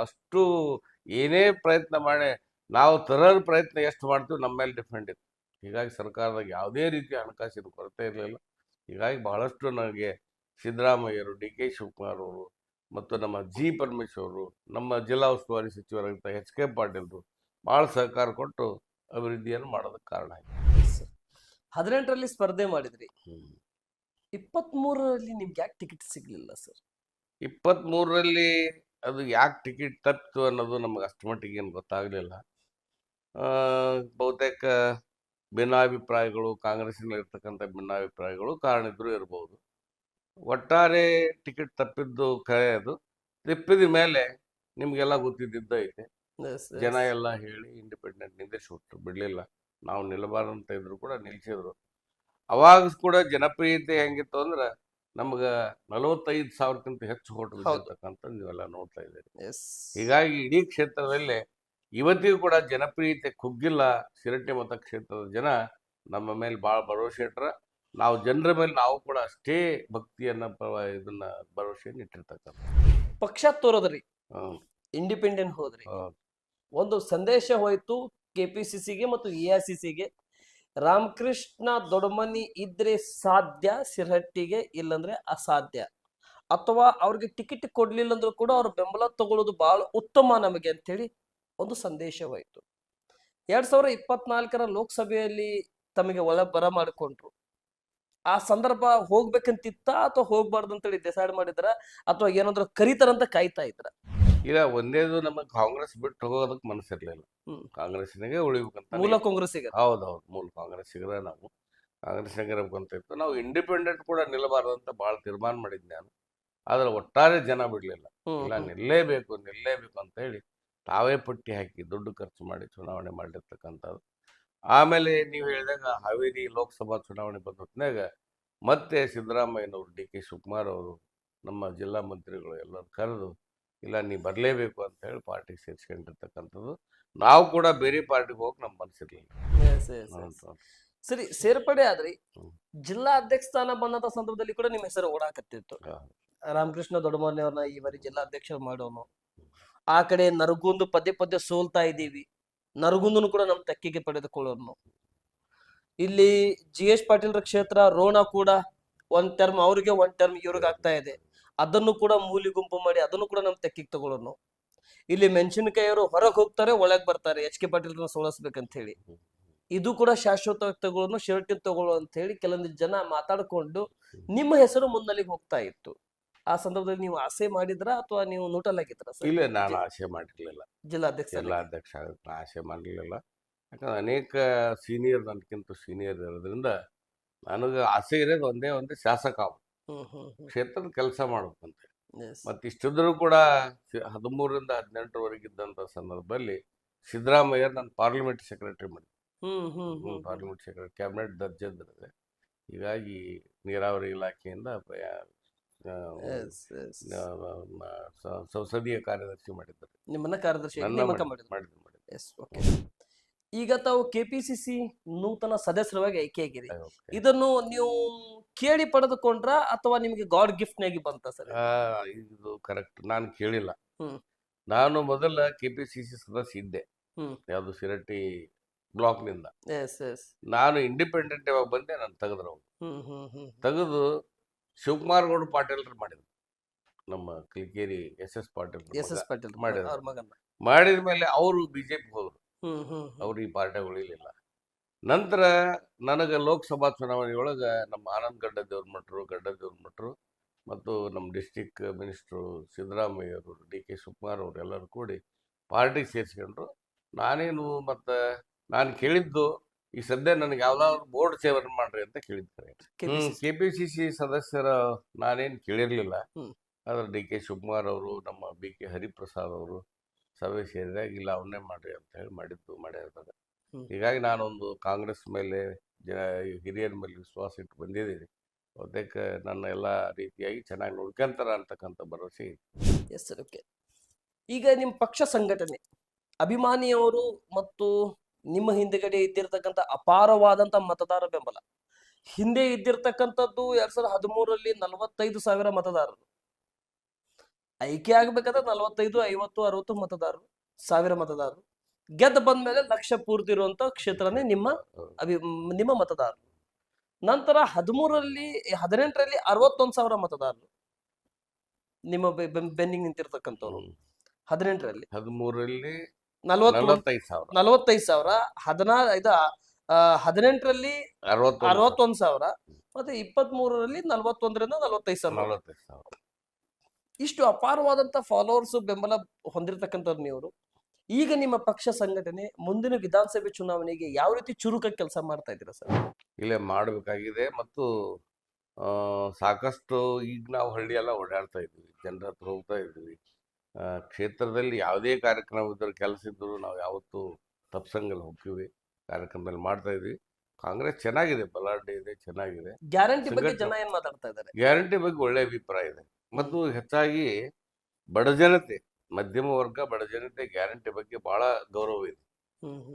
ಅಷ್ಟು ಏನೇ ಪ್ರಯತ್ನ ಮಾಡಿ ನಾವು ತರೋದು ಪ್ರಯತ್ನ ಎಷ್ಟು ಮಾಡ್ತೀವಿ ನಮ್ಮ ಮೇಲೆ ಡಿಪೆಂಡ್ ಇತ್ತು. ಹೀಗಾಗಿ ಸರ್ಕಾರದಾಗ ಯಾವುದೇ ರೀತಿಯ ಹಣಕಾಸಿನ ಕೊರತೆ ಇರಲಿಲ್ಲ. ಹೀಗಾಗಿ ಬಹಳಷ್ಟು ನನಗೆ ಸಿದ್ದರಾಮಯ್ಯರು, DK ಶಿವಕುಮಾರ್ ಅವರು ಮತ್ತು ನಮ್ಮ G. ಪರಮೇಶ್ವರ್ ಅವರು, ನಮ್ಮ ಜಿಲ್ಲಾ ಉಸ್ತುವಾರಿ ಸಚಿವರಾಗಿದ್ದ HK ಪಾಟೀಲ್ರು ಭಾಳ ಸಹಕಾರ ಕೊಟ್ಟು ಅಭಿವೃದ್ಧಿಯನ್ನು ಮಾಡೋದಕ್ಕೆ ಕಾರಣ ಆಯಿತು. 18ರಲ್ಲಿ ಸ್ಪರ್ಧೆ ಮಾಡಿದ್ರಿ, 23ರಲ್ಲಿ ನಿಮ್ಗೆ ಯಾಕೆ ಟಿಕೆಟ್ ಸಿಗ್ಲಿಲ್ಲ ಸರ್? 23ರಲ್ಲಿ ಅದು ಯಾಕೆ ಟಿಕೆಟ್ ತಪ್ಪಿತು ಅನ್ನೋದು ನಮಗೆ ಅಷ್ಟು ಮಟ್ಟಿಗೆ ಏನು ಗೊತ್ತಾಗಲಿಲ್ಲ. ಬಹುತೇಕ ಭಿನ್ನಾಭಿಪ್ರಾಯಗಳು, ಕಾಂಗ್ರೆಸ್ಸಿನಲ್ಲಿರ್ತಕ್ಕಂಥ ಭಿನ್ನಾಭಿಪ್ರಾಯಗಳು ಕಾರಣ ಇದ್ರೂ ಇರ್ಬೋದು. ಒಟ್ಟಾರೆ ಟಿಕೆಟ್ ತಪ್ಪಿದ್ದು ಖರೆ. ಅದು ತಪ್ಪಿದ ಮೇಲೆ ನಿಮಗೆಲ್ಲ ಗೊತ್ತಿದ್ದೈತೆ, ಜನ ಎಲ್ಲ ಹೇಳಿ ಇಂಡಿಪೆಂಡೆಂಟ್ ನಿಂದಿಸ್ಬಿಟ್ರು, ಬಿಡ್ಲಿಲ್ಲ. ನಾವು ನಿಲ್ಲಬಾರ್ದಂತ ಇದ್ರು ಕೂಡ ನಿಲ್ಸಿದ್ರು. ಅವಾಗ ಕೂಡ ಜನಪ್ರಿಯತೆ ಹೆಂಗಿತ್ತು ಅಂದ್ರೆ ನಮ್ಗ 45,000ಕ್ಕಿಂತ ಹೆಚ್ಚು ಓಟ್ ಬಿದ್ದಿರ್ತಕ್ಕಂಥ ನೀವೆಲ್ಲ ನೋಡ್ತಾ ಇದ್ದೀರಿ. ಹೀಗಾಗಿ ಇಡೀ ಕ್ಷೇತ್ರದಲ್ಲಿ ಇವತ್ತಿಗೂ ಕೂಡ ಜನಪ್ರಿಯತೆ ಕುಗ್ಗಿಲ್ಲ. ಶಿರಟ್ಟಿ ಮತಕ್ಷೇತ್ರದ ಜನ ನಮ್ಮ ಮೇಲೆ ಭಾಳ ಭರವಸೆ ಇಟ್ರ. ನಾವು ಜನರ ಮೇಲೆ ನಾವು ಕೂಡ ಅಷ್ಟೇ ಭಕ್ತಿಯನ್ನ ಇದನ್ನ ಭರವಸೆಯನ್ನು ಇಟ್ಟಿರ್ತಕ್ಕಂಥ. ಪಕ್ಷ ತೋರದ್ರಿ, ಹ್ಮ್. ಇಂಡಿಪೆಂಡೆಂಟ್ ಹೋದ್ರಿ, ಹೌದು. ಒಂದು ಸಂದೇಶ ಹೋಯ್ತು ಕೆಪಿಸಿಸಿಗೆ ಮತ್ತು ಎಐಸಿಸಿಗೆ. ರಾಮಕೃಷ್ಣ ದೊಡ್ಡಮನಿ ಇದ್ರೆ ಸಾಧ್ಯ ಶಿರಹಟ್ಟಿಗೆ, ಇಲ್ಲಂದ್ರೆ ಅಸಾಧ್ಯ. ಅಥವಾ ಅವ್ರಿಗೆ ಟಿಕೆಟ್ ಕೊಡ್ಲಿಲ್ಲ ಅಂದ್ರೂ ಕೂಡ ಅವ್ರ ಬೆಂಬಲ ತಗೊಳ್ಳೋದು ಬಹಳ ಉತ್ತಮ ನಮಗೆ ಅಂತೇಳಿ ಒಂದು ಸಂದೇಶವಾಯಿತು. 2024ರ ಲೋಕಸಭೆಯಲ್ಲಿ ತಮಗೆ ಒಳ ಬರ ಮಾಡಿಕೊಂಡ್ರು. ಆ ಸಂದರ್ಭ ಹೋಗ್ಬೇಕಂತಿತ್ತ ಅಥವಾ ಹೋಗ್ಬಾರ್ದು ಅಂತೇಳಿ ಡಿಸೈಡ್ ಮಾಡಿದ್ರ, ಅಥವಾ ಏನಾದ್ರು ಕರೀತಾರಂತ ಕಾಯ್ತಾ ಇದ್ರ? ಈಗ ಒಂದೇದು ನಮಗೆ ಕಾಂಗ್ರೆಸ್ ಬಿಟ್ಟು ಹೋಗೋದಕ್ಕೆ ಮನಸ್ಸಿರ್ಲಿಲ್ಲ. ಕಾಂಗ್ರೆಸ್ನಾಗೆ ಉಳಿಬೇಕಂತ. ಮೂಲ ಕಾಂಗ್ರೆಸ್ಸಿಗೆ? ಹೌದೌದು, ಮೂಲ ಕಾಂಗ್ರೆಸ್ಸಿಗರ ನಾವು ಕಾಂಗ್ರೆಸ್ನಾಗೆ ಇರ್ಬೇಕಂತ ಇತ್ತು. ನಾವು ಇಂಡಿಪೆಂಡೆಂಟ್ ಕೂಡ ನಿಲ್ಲಬಾರ್ದಂತ ಭಾಳ ತೀರ್ಮಾನ ಮಾಡಿದ್ದೆ ನಾನು. ಆದ್ರೆ ಒಟ್ಟಾರೆ ಜನ ಬಿಡ್ಲಿಲ್ಲ. ಇಲ್ಲ, ನಿಲ್ಲೇಬೇಕು ಅಂತ ಹೇಳಿ ತಾವೇ ಪಟ್ಟಿ ಹಾಕಿ ದುಡ್ಡು ಖರ್ಚು ಮಾಡಿ ಚುನಾವಣೆ ಮಾಡಿರ್ತಕ್ಕಂಥದ್ದು. ಆಮೇಲೆ ನೀವು ಹೇಳಿದಾಗ ಹಾವೇರಿ ಲೋಕಸಭಾ ಚುನಾವಣೆ ಬಂದ ಹೊತ್ನ್ಯಾಗ ಮತ್ತೆ ಸಿದ್ದರಾಮಯ್ಯನವರು, ಡಿ ಕೆ ಶಿವಕುಮಾರ್ ಅವರು, ನಮ್ಮ ಜಿಲ್ಲಾ ಮಂತ್ರಿಗಳು ಎಲ್ಲರೂ ಕರೆದು ಇಲ್ಲ ನೀ ಬರಲೇಬೇಕು ಅಂತ ಹೇಳಿ ಪಾರ್ಟಿಗೆ ಸೇರಿಸ್ಕೊಂಡಿರ್ತಕ್ಕಂಥದ್ದು. ನಾವು ಕೂಡ ಬೇರೆ ಪಾರ್ಟಿಗೆ ಹೋಗಿ ನಮ್ಮ ಮನಸ್ಸಿರ್ಲಿಲ್ಲ. ಸರಿ, ಸೇರ್ಪಡೆ ಆದ್ರಿ. ಜಿಲ್ಲಾ ಅಧ್ಯಕ್ಷ ಸ್ಥಾನ ಬಂದಂತ ಸಂದರ್ಭದಲ್ಲಿ ಕೂಡ ನಿಮ್ಮ ಹೆಸರು ಓಡಾಕತ್ತಿತ್ತು. ರಾಮಕೃಷ್ಣ ದೊಡ್ಡಮನಿ ಅವ್ರನ್ನ ಈ ಬಾರಿ ಜಿಲ್ಲಾ ಅಧ್ಯಕ್ಷ ಮಾಡೋನು. ಆ ಕಡೆ ನರಗುಂದು ಪದೇ ಪದೇ ಸೋಲ್ತಾ ಇದ್ದೀವಿ, ನರಗುಂದನು ಕೂಡ ನಮ್ಮ ತೆಕ್ಕಿಗೆ ಪಡೆದುಕೊಳ್ಳೋನು. ಇಲ್ಲಿ GH ಪಾಟೀಲ್ರ ಕ್ಷೇತ್ರ ರೋಣ ಕೂಡ ಒಂದ್ ಟರ್ಮ್ ಅವ್ರಿಗೆ, ಒಂದ್ ಟರ್ಮ್ ಇವ್ರಿಗೆ ಆಗ್ತಾ ಇದೆ. ಅದನ್ನು ಕೂಡ ಮೂಲಿ ಗುಂಪು ಮಾಡಿ ಅದನ್ನು ಕೂಡ ನಮ್ಮ ತೆಕ್ಕಿಗೆ ತಗೊಳ್ಳೋನು. ಇಲ್ಲಿ ಮೆಣಸಿನಕಾಯಿಯವರು ಹೊರಗೆ ಹೋಗ್ತಾರೆ, ಒಳಗ್ ಬರ್ತಾರೆ HK ಪಾಟೀಲ್ರನ್ನ ಸೋಲಿಸ್ಬೇಕಂತ ಹೇಳಿ. ಇದು ಕೂಡ ಶಾಶ್ವತವಾಗಿ ತಗೊಳ್ಳೋನು, ಶಿರಟ್ಟಿ ತಗೊಳ್ಳೋ ಅಂತ ಹೇಳಿ ಕೆಲವೊಂದಿಷ್ಟು ಜನ ಮಾತಾಡ್ಕೊಂಡು ನಿಮ್ಮ ಹೆಸರು ಮುನ್ನಲ್ಲಿಗೆ ಹೋಗ್ತಾ ಇತ್ತು. ಆ ಸಂದರ್ಭದಲ್ಲಿ ನೀವು ಆಸೆ ಮಾಡಿದ್ರ ಅಥವಾ ನೀವು ನ್ಯೂಟ್ರಲ್ ಆಗಿದ್ರ? ಇಲ್ಲ, ನಾನು ಆಸೆ ಮಾಡಿರ್ಲಿಲ್ಲ. ಜಿಲ್ಲಾಧ್ಯಕ್ಷ ಆಗುತ್ತೆ ಆಸೆ ಮಾಡಿರ್ಲಿಲ್ಲ. ಯಾಕಂದ್ರೆ ಅನೇಕ ಸೀನಿಯರ್, ನನಗಿಂತ ಸೀನಿಯರ್ ಇರೋದ್ರಿಂದ ನನಗೆ ಆಸೆ ಇರೋದು ಒಂದೇ ಶಾಸಕ ಕ್ಷೇತ್ರದ ಕೆಲಸ ಮಾಡ್ಬೇಕಂತ. ಮತ್ತೆ ಇಷ್ಟಿದ್ರು ಕೂಡ 13ರಿಂದ 18ರವರೆಗೆ ಇದ್ದಂಥ ಸಂದರ್ಭದಲ್ಲಿ ಸಿದ್ದರಾಮಯ್ಯ ನನ್ನ ಪಾರ್ಲಿಮೆಂಟ್ ಸೆಕ್ರೆಟರಿ ಮಾಡಿದ್ರು. ಪಾರ್ಲಿಮೆಂಟ್ ಸೆಕ್ರೆಟರಿ ಕ್ಯಾಬಿನೆಟ್ ದರ್ಜೆ. ಹೀಗಾಗಿ ನೀರಾವರಿ ಇಲಾಖೆಯಿಂದ ಸಂಸದೀಯ ಕಾರ್ಯದರ್ಶಿ ಮಾಡಿದ್ದಾರೆ. ನಿಮ್ಮನ್ನ ಕಾರ್ಯದರ್ಶಿ ಈಗ ತಾವು ಕೆಪಿಸಿಸಿ ನೂತನ ಸದಸ್ಯರವಾಗಿ ಆಯ್ಕೆಯಾಗಿರಿ. ಇದನ್ನು ನೀವು ಕೇಳಿ ಪಡೆದುಕೊಂಡ್ರ ಅಥವಾ ನಿಮಗೆ ಗಾಡ್ ಗಿಫ್ಟ್ ನಾಗಿ ಬಂತ ಸರ್? ಇದು ಕರೆಕ್ಟ್, ನಾನು ಕೇಳಿಲ್ಲ. ನಾನು ಮೊದಲ ಕೆಪಿಸಿಸಿ ಸದಸ್ಯ ಇದ್ದೆ, ಯಾವ್ದು ಶಿರಟ್ಟಿ ಬ್ಲಾಕ್ ನಿಂದ. ನಾನು ಇಂಡಿಪೆಂಡೆಂಟ್ ಯಾವಾಗ ಬಂದೆ, ನಾನು ತೆಗೆದ್ರು. ತೆಗೆದು ಶಿವಕುಮಾರ್ ಗೌಡ ಪಾಟೀಲ್ರು ಮಾಡಿದ್ರು, ನಮ್ಮ ಕಿಲ್ಕೇರಿ SS ಪಾಟೀಲ್ ಮಾಡಿದ ಮೇಲೆ ಅವರು ಬಿಜೆಪಿ ಹೋದ್ರು. ಅವ್ರು ಈ ಪಾರ್ಟಿ ಉಳಿಲಿಲ್ಲ. ನಂತರ ನನಗೆ ಲೋಕಸಭಾ ಚುನಾವಣೆಯೊಳಗೆ ನಮ್ಮ ಆನಂದ್ ಗಡ್ಡ ದೇವ್ರ ಮಠರು ಮತ್ತು ನಮ್ಮ ಡಿಸ್ಟಿಕ್ ಮಿನಿಸ್ಟ್ರು ಸಿದ್ದರಾಮಯ್ಯ ಅವರು, ಡಿ ಕೆ ಶಿವಕುಮಾರ್ ಅವರು ಎಲ್ಲರೂ ಕೂಡಿ ಪಾರ್ಟಿಗೆ ಸೇರಿಸ್ಕೊಂಡ್ರು. ನಾನೇನು ಮತ್ತು ನಾನು ಕೇಳಿದ್ದು ಈ ಸದ್ಯ ನನಗೆ ಯಾವ್ದಾದ್ರು ಬೋರ್ಡ್ ಸೇವನೆ ಮಾಡ್ರಿ ಅಂತ ಕೇಳಿದ್ದಾರೆ. ಕೆಪಿಸಿಸಿ ಸದಸ್ಯರ ನಾನೇನು ಕೇಳಿರ್ಲಿಲ್ಲ. ಆದ್ರೆ ಡಿ ಕೆ ಶಿವಕುಮಾರ್ ಅವರು, ನಮ್ಮ BK ಹರಿಪ್ರಸಾದ್ ಅವರು ಸಭೆ ಸೇರಿದಾಗ ಇಲ್ಲ ಅವನ್ನೇ ಮಾಡ್ರಿ ಅಂತ ಹೇಳಿ ಮಾಡಿರ್ತಾರೆ. ಹೀಗಾಗಿ ನಾನೊಂದು ಕಾಂಗ್ರೆಸ್ ಮೇಲೆ, ಹಿರಿಯರ ಮೇಲೆ ವಿಶ್ವಾಸ ಇಟ್ಟು ಬಂದಿದ್ದೀನಿ. ಬಹುತೇಕ ನನ್ನ ಎಲ್ಲ ರೀತಿಯಾಗಿ ಚೆನ್ನಾಗಿ ನೋಡ್ಕೊಂತಾರ ಅಂತಕ್ಕಂಥ ಭರವಸೆ ಇದೆ. ಈಗ ನಿಮ್ಮ ಪಕ್ಷ ಸಂಘಟನೆ, ಅಭಿಮಾನಿಯವರು ಮತ್ತು ನಿಮ್ಮ ಹಿಂದೆಗಡೆ ಇದ್ದಿರ್ತಕ್ಕಂಥ ಅಪಾರವಾದಂತ ಮತದಾರ ಬೆಂಬಲ, ಹಿಂದೆ ಇದ್ದಿರ್ತಕ್ಕಂಥದ್ದು 2013ರಲ್ಲಿ 45,000 ಮತದಾರರು, ಆಯ್ಕೆ ಆಗ್ಬೇಕಾದ್ರೆ 45, 50, 60 ಮತದಾರರು, 1000 ಮತದಾರರು, ಗೆದ್ದು ಬಂದ್ಮೇಲೆ ಲಕ್ಷ ಪೂರ್ತಿ ಇರುವಂತ ಕ್ಷೇತ್ರನೇ ನಿಮ್ಮ ಮತದಾರರು. ನಂತರ 18ರಲ್ಲಿ 61,000 ಮತದಾರರು ನಿಮ್ಮ ಬೆನ್ನಿಗೆ ನಿಂತಿರ್ತಕ್ಕಂಥವ್ರು. 18ರಲ್ಲಿ 13ರಲ್ಲಿ 45,000, 18ರಲ್ಲಿ 61,000, ಮತ್ತೆ 23ರಲ್ಲಿ 41ರಿಂದ 45,000. ಇಷ್ಟು ಅಪಾರವಾದಂತ ಫಾಲೋವರ್ಸ್ ಬೆಂಬಲ ಹೊಂದಿರತಕ್ಕಂಥವ್ರು ನೀವು. ಈಗ ನಿಮ್ಮ ಪಕ್ಷ ಸಂಘಟನೆ ಮುಂದಿನ ವಿಧಾನಸಭೆ ಚುನಾವಣೆಗೆ ಯಾವ ರೀತಿ ಚುರುಕಾಗಿ ಕೆಲಸ ಮಾಡ್ತಾ ಇದ್ದೀರಾ ಸರ್? ಇಲ್ಲೇ ಮಾಡಬೇಕಾಗಿದೆ. ಮತ್ತು ಸಾಕಷ್ಟು ಈಗ ನಾವು ಹಳ್ಳಿ ಎಲ್ಲ ಓಡಾಡ್ತಾ ಇದ್ವಿ, ಜನರ ಹತ್ರ ಹೋಗ್ತಾ ಇದ್ವಿ. ಕ್ಷೇತ್ರದಲ್ಲಿ ಯಾವುದೇ ಕಾರ್ಯಕ್ರಮ ಇದ್ದರೂ ಕೆಲಸ ಇದ್ದರೂ ನಾವು ಯಾವತ್ತೂ ತಪ್ಸಂಗಲ್ಲ, ಹೋಗ್ತೀವಿ, ಕಾರ್ಯಕ್ರಮದಲ್ಲಿ ಮಾಡ್ತಾ ಇದ್ವಿ. ಕಾಂಗ್ರೆಸ್ ಚೆನ್ನಾಗಿದೆ, ಬಲಾಢ್ಯ ಇದೆ, ಚೆನ್ನಾಗಿದೆ. ಗ್ಯಾರಂಟಿ ಬಗ್ಗೆ ಸಂಘಟನೆ- ಜನ ಏನ್ ಮಾತಾಡ್ತಾ ಇದ್ದಾರೆ? ಗ್ಯಾರಂಟಿ ಬಗ್ಗೆ ಒಳ್ಳೆ ಅಭಿಪ್ರಾಯ ಇದೆ. ಮತ್ತು ಹೆಚ್ಚಾಗಿ ಬಡ ಜನತೆ, ಮಧ್ಯಮ ವರ್ಗ, ಬಡ ಜನತೆ ಗ್ಯಾರಂಟಿ ಬಗ್ಗೆ ಬಹಳ ಗೌರವ ಇದೆ.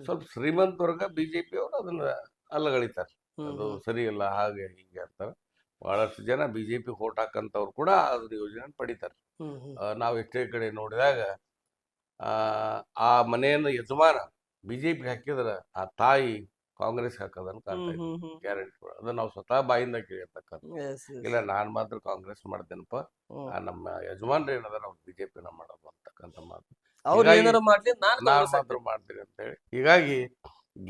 ಸ್ವಲ್ಪ ಶ್ರೀಮಂತ ವರ್ಗ ಬಿಜೆಪಿ ಅವರು ಅದನ್ನ ಅಲ್ಲಗಳಿತಾರೆ, ಅದು ಸರಿ ಇಲ್ಲ, ಹಾಗೆ ಹೀಗೆ ಅಂತಾರೆ. ಬಹಳಷ್ಟು ಜನ ಬಿಜೆಪಿ ಓಟ್ ಹಾಕಂತವ್ರು ಕೂಡ ಅದ್ರ ಯೋಜನೆ ಪಡಿತಾರೆ. ನಾವು ಎಷ್ಟೇ ಕಡೆ ನೋಡಿದಾಗ ಆ ಮನೆಯನ್ನು ಯಜಮಾನ ಬಿಜೆಪಿ ಹಾಕಿದ್ರೆ ಆ ತಾಯಿ ಕಾಂಗ್ರೆಸ್ ಹಾಕೋದನ್ನು ಕಾಣ್ತಾ ಇದ್ದೀವಿ. ಗ್ಯಾರಂಟಿ ಅದನ್ನ ನಾವು ಸ್ವತಃ ಬಾಯಿಂದ ಕೇಳಿರ್ತಕ್ಕಂಥ. ಇಲ್ಲ ನಾನ್ ಮಾತ್ರ ಕಾಂಗ್ರೆಸ್ ಮಾಡ್ತೇನಪ್ಪ, ನಮ್ಮ ಯಜಮಾನ್ರು ಏನದಾರ ಅವ್ರು ಬಿಜೆಪಿನ ಮಾಡೋದು ಅಂತಕ್ಕಂಥ ಮಾತು. ಅವ್ರು ಹೀಗಾಗಿ ಏನಾರ ಮಾಡ್ಲಿ ನಾನ್ ಮಾತ್ರ ಮಾಡ್ತೀನಿ ಅಂತ ಹೇಳಿ, ಹೀಗಾಗಿ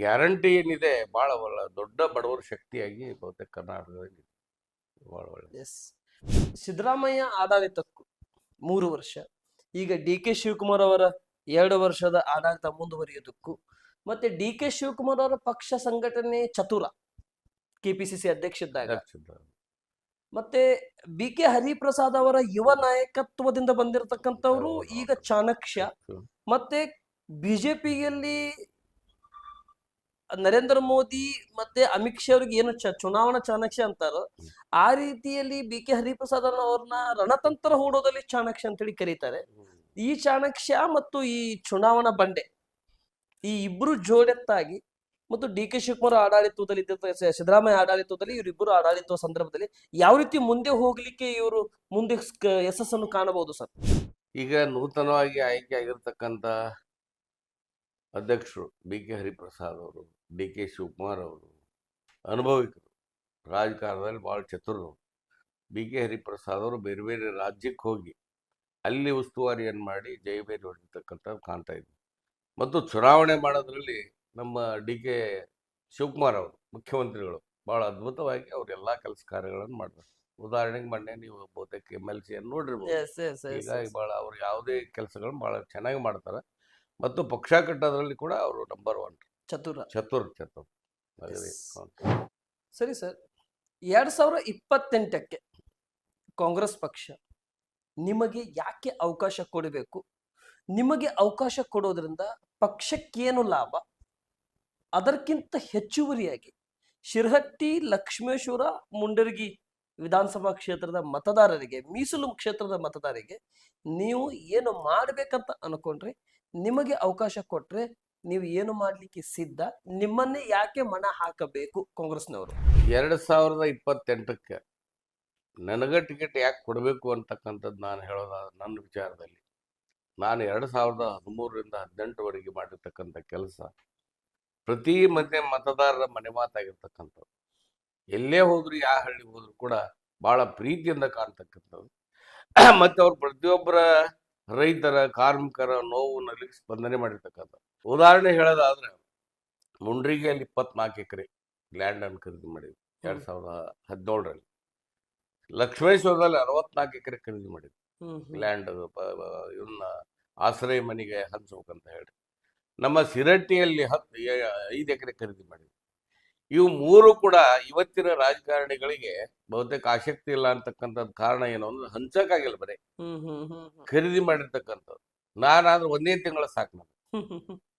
ಗ್ಯಾರಂಟಿ ಏನಿದೆ ಬಹಳ ಒಳ್ಳೆ ದೊಡ್ಡ ಬಡವರ ಶಕ್ತಿಯಾಗಿ ಬಹುತೇಕ ಕರ್ನಾಟಕದಲ್ಲಿ ಬಹಳ ಒಳ್ಳೆ. ಸಿದ್ದರಾಮಯ್ಯ ಆಡಳಿತಕ್ಕೂ 3 ವರ್ಷ, ಈಗ ಡಿ ಕೆ ಶಿವಕುಮಾರ್ ಅವರ 2 ವರ್ಷದ ಆಡಳಿತ ಮುಂದುವರಿಯುವುದಕ್ಕೂ, ಮತ್ತೆ ಡಿ ಕೆ ಶಿವಕುಮಾರ್ ಅವರ ಪಕ್ಷ ಸಂಘಟನೆ ಚತುರ, ಕೆಪಿಸಿಸಿ ಅಧ್ಯಕ್ಷ ಇದ್ದಾಗ, ಮತ್ತೆ ಬಿ ಕೆ ಹರಿಪ್ರಸಾದ್ ಅವರ ಯುವ ನಾಯಕತ್ವದಿಂದ ಬಂದಿರತಕ್ಕಂಥವ್ರು ಈಗ ಚಾಣಕ್ಯ, ಮತ್ತೆ ಬಿಜೆಪಿಯಲ್ಲಿ ನರೇಂದ್ರ ಮೋದಿ ಮತ್ತೆ ಅಮಿತ್ ಶಾ ಅವ್ರಿಗೆ ಏನು ಚುನಾವಣಾ ಚಾಣಕ್ಯ ಅಂತಾರೋ ಆ ರೀತಿಯಲ್ಲಿ ಬಿ ಕೆ ಹರಿಪ್ರಸಾದ್ ಅವ್ರನ್ನ ರಣತಂತ್ರ ಹೂಡೋದಲ್ಲಿ ಚಾಣಕ್ಯ ಅಂತೇಳಿ ಕರೀತಾರೆ. ಈ ಚಾಣಕ್ಯ ಮತ್ತು ಈ ಚುನಾವಣಾ ಬಂಡೆ, ಈ ಇಬ್ರು ಜೋಡೆತ್ತಾಗಿ ಮತ್ತು ಡಿ ಕೆ ಶಿವಕುಮಾರ್ ಆಡಳಿತದಲ್ಲಿ ಸಿದ್ದರಾಮಯ್ಯ ಆಡಳಿತದಲ್ಲಿ ಇವರಿಬ್ಬರು ಆಡಳಿತದ ಸಂದರ್ಭದಲ್ಲಿ ಯಾವ ರೀತಿ ಮುಂದೆ ಹೋಗ್ಲಿಕ್ಕೆ ಇವರು ಮುಂದೆ ಯಶಸ್ಸನ್ನು ಕಾಣಬಹುದು ಸರ್? ಈಗ ನೂತನವಾಗಿ ಆಯ್ಕೆ ಆಗಿರ್ತಕ್ಕಂಥ ಅಧ್ಯಕ್ಷರು ಬಿ ಕೆ ಹರಿಪ್ರಸಾದ್ ಅವರು, ಡಿ ಕೆ ಶಿವಕುಮಾರ್ ಅವರು ಅನುಭವಿಕರು, ರಾಜಕಾರಣದಲ್ಲಿ ಭಾಳ ಚತುರರು. ಬಿ ಕೆ ಹರಿಪ್ರಸಾದ್ ಅವರು ಬೇರೆ ಬೇರೆ ರಾಜ್ಯಕ್ಕೆ ಹೋಗಿ ಅಲ್ಲಿ ಉಸ್ತುವಾರಿಯನ್ನು ಮಾಡಿ ಜಯಬೇರಿ ಹೊಡಿರ್ತಕ್ಕಂಥದ್ದು ಕಾಣ್ತಾ ಇದ್ವಿ. ಮತ್ತು ಚುನಾವಣೆ ಮಾಡೋದ್ರಲ್ಲಿ ನಮ್ಮ ಡಿ ಕೆ ಶಿವಕುಮಾರ್ ಅವರು ಮುಖ್ಯಮಂತ್ರಿಗಳು ಭಾಳ ಅದ್ಭುತವಾಗಿ ಅವರೆಲ್ಲ ಕೆಲಸ ಕಾರ್ಯಗಳನ್ನು ಮಾಡ್ತಾರೆ. ಉದಾಹರಣೆಗೆ ಮೊನ್ನೆ ನೀವು ಬಹುತೇಕ MLC ಅನ್ನು ನೋಡಿರ್ಬೋದು. ಹೀಗಾಗಿ ಭಾಳ ಅವ್ರು ಯಾವುದೇ ಕೆಲಸಗಳನ್ನು ಭಾಳ ಚೆನ್ನಾಗಿ ಮಾಡ್ತಾರೆ. ಮತ್ತು ಪಕ್ಷ ಕಟ್ಟೋದ್ರಲ್ಲಿ ಕೂಡ ಅವರು ನಂಬರ್ 1 ಚತುರ್. ಸರಿ ಸರ್, 2028ಕ್ಕೆ ಕಾಂಗ್ರೆಸ್ ಪಕ್ಷ ನಿಮಗೆ ಯಾಕೆ ಅವಕಾಶ ಕೊಡಬೇಕು? ನಿಮಗೆ ಅವಕಾಶ ಕೊಡೋದ್ರಿಂದ ಪಕ್ಷಕ್ಕೇನು ಲಾಭ? ಅದಕ್ಕಿಂತ ಹೆಚ್ಚುವರಿಯಾಗಿ ಶಿರಹಟ್ಟಿ, ಲಕ್ಷ್ಮೇಶ್ವರ, ಮುಂಡರಗಿ ವಿಧಾನಸಭಾ ಕ್ಷೇತ್ರದ ಮತದಾರರಿಗೆ, ಮೀಸಲು ಕ್ಷೇತ್ರದ ಮತದಾರರಿಗೆ ನೀವು ಏನು ಮಾಡ್ಬೇಕಂತ ಅನ್ಕೊಂಡ್ರೆ, ನಿಮಗೆ ಅವಕಾಶ ಕೊಟ್ರೆ ನೀವು ಏನು ಮಾಡ್ಲಿಕ್ಕೆ ಸಿದ್ಧ? ನಿಮ್ಮನ್ನೇ ಯಾಕೆ ಮನ ಹಾಕಬೇಕು ಕಾಂಗ್ರೆಸ್ನವರು? 2028ಕ್ಕೆ ನನಗೆ ಟಿಕೆಟ್ ಯಾಕೆ ಕೊಡಬೇಕು ಅಂತಕ್ಕಂಥದ್ದು ನಾನು ಹೇಳೋದಾದ ನನ್ನ ವಿಚಾರದಲ್ಲಿ, ನಾನು 2013ರಿಂದ 18ವರೆಗೆ ಮಾಡಿರ್ತಕ್ಕಂಥ ಕೆಲಸ ಪ್ರತಿ ಮತದಾರರ ಮನೆ ಮಾತಾಗಿರ್ತಕ್ಕಂಥದ್ದು. ಎಲ್ಲೇ ಹೋದ್ರು, ಯಾವ ಹಳ್ಳಿಗೆ ಹೋದ್ರು ಕೂಡ ಭಾಳ ಪ್ರೀತಿಯಿಂದ ಕಾಣ್ತಕ್ಕಂಥದ್ದು. ಮತ್ತು ಅವ್ರು ಪ್ರತಿಯೊಬ್ಬರ ರೈತರ, ಕಾರ್ಮಿಕರ ನೋವು ನಲಿಗೆ ಸ್ಪಂದನೆ ಮಾಡಿರ್ತಕ್ಕಂಥ. ಉದಾಹರಣೆ ಹೇಳೋದಾದ್ರೆ, ಮುಂಡ್ರಿಗೆಯಲ್ಲಿ 24 ಎಕರೆ ಲ್ಯಾಂಡ್ ಅನ್ನು ಖರೀದಿ ಮಾಡಿದ್ವಿ 2017ರಲ್ಲಿ. ಲಕ್ಷ್ಮೇಶ್ವರದಲ್ಲಿ 64 ಎಕರೆ ಖರೀದಿ ಮಾಡಿದ್ವಿ ಲ್ಯಾಂಡ್, ಇವನ್ನ ಆಶ್ರಯ ಮನೆಗೆ ಹಂಚ್ಬೇಕಂತ ಹೇಳಿ. ನಮ್ಮ ಶಿರಹಟ್ಟಿಯಲ್ಲಿ 5 ಎಕರೆ ಖರೀದಿ ಮಾಡಿದ್ವಿ. ಇವು 3 ಕೂಡ ಇವತ್ತಿನ ರಾಜಕಾರಣಿಗಳಿಗೆ ಬಹುತೇಕ ಆಸಕ್ತಿ ಇಲ್ಲ ಅಂತಕ್ಕಂಥದ್ದು ಕಾರಣ ಏನು ಅಂದ್ರೆ ಹಂಚಕ್ಕಾಗಿಲ್ಲ, ಬರೀ ಖರೀದಿ ಮಾಡಿರ್ತಕ್ಕಂಥದ್ದು. ನಾನಾದ್ರೆ 1 ತಿಂಗಳ ಸಾಕು, ನಾನು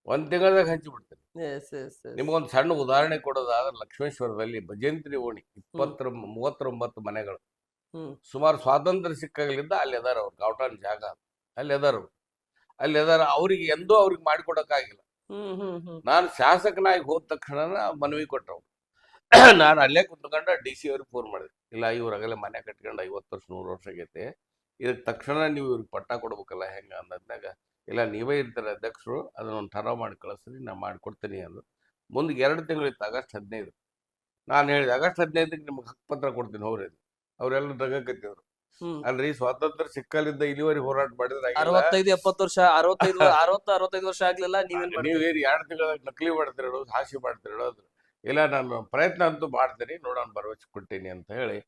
1 ತಿಂಗಳದಾಗ ಹಂಚಿಬಿಡ್ತೇನೆ. ನಿಮಗೊಂದು ಸಣ್ಣ ಉದಾಹರಣೆ ಕೊಡೋದಾದ್ರೆ, ಲಕ್ಷ್ಮೇಶ್ವರದಲ್ಲಿ ಭಜಂತ್ರಿ ಓಣಿ 39 ಮನೆಗಳು ಸುಮಾರು ಸ್ವಾತಂತ್ರ್ಯ ಸಿಕ್ಕಾಗಲಿಂದ ಅಲ್ಲಿ ಅದಾರ. ಅವ್ರು ಗಾವಟಾನ್ ಜಾಗ ಅಲ್ಲಿ ಅದಾರ. ಅವ್ರಿಗೆ ಎಂದೂ ಅವ್ರಿಗೆ ಮಾಡಿಕೊಡಕ್ಕಾಗಿಲ್ಲ. ನಾನು ಶಾಸಕನಾಗಿ ಹೋದ ತಕ್ಷಣ ಮನವಿ ಕೊಟ್ಟರು. ನಾನು ಅಲ್ಲೇ ಕುತ್ಕೊಂಡ DC ಅವ್ರಿಗೆ ಫೋನ್ ಮಾಡಿದೆ, ಇಲ್ಲ ಇವ್ರಾಗಲೇ ಮನೆ ಕಟ್ಕೊಂಡು 50 ವರ್ಷ 100 ವರ್ಷ ಆಗೈತೆ, ಇದಕ್ಕೆ ತಕ್ಷಣ ನೀವು ಇವ್ರಿಗೆ ಪಟ್ಟ ಕೊಡ್ಬೇಕಲ್ಲ ಹೆಂಗ ಅನ್ನೋದ್ನಾಗ, ಇಲ್ಲ ನೀವೇ ಇರ್ತಾರೆ ಅಧ್ಯಕ್ಷರು, ಅದನ್ನೊಂದು ಠರಾವ್ ಮಾಡಿ ಕಳಿಸ್ರಿ, ನಾನು ಮಾಡಿಕೊಡ್ತೀನಿ ಅಂದ್ರು. ಮುಂದೆ 2 ತಿಂಗಳಿತ್ತು, ಆಗಸ್ಟ್ 15. ನಾನು ಹೇಳಿದೆ ಆಗಸ್ಟ್ 15ಕ್ಕೆ ನಿಮ್ಗೆ ಹಕ್ಕುಪತ್ರ ಕೊಡ್ತೀನಿ ಹೋಗ್ರಿ. ಅವರೆಲ್ಲ ನಗಕತ್ತಿದ್ರು. ಅಲ್ರಿ ಸ್ವಾತಂತ್ರ್ಯ ಸಿಕ್ಕಲಿಂದ ಇಲ್ಲಿವರೆಗೆ ಹೋರಾಟ ಮಾಡಿದ್ರೆ 65-70 ವರ್ಷ 65 ವರ್ಷ ಆಗ್ಲಿಲ್ಲ, ನೀವೇನ್ ನೀವೇನು 2 ತಿಂಗಳ ನಕಲಿ ಮಾಡ್ತಿರೋದು, ಹಾಸಿ ಮಾಡ್ತಿರೋದು. ಇಲ್ಲ ನಾನು ಪ್ರಯತ್ನ ಅಂತೂ ಮಾಡ್ತೀನಿ, ನೋಡೋಣ, ಭರವಸೆ ಕೊಡ್ತೀನಿ ಅಂತ ಹೇಳಿ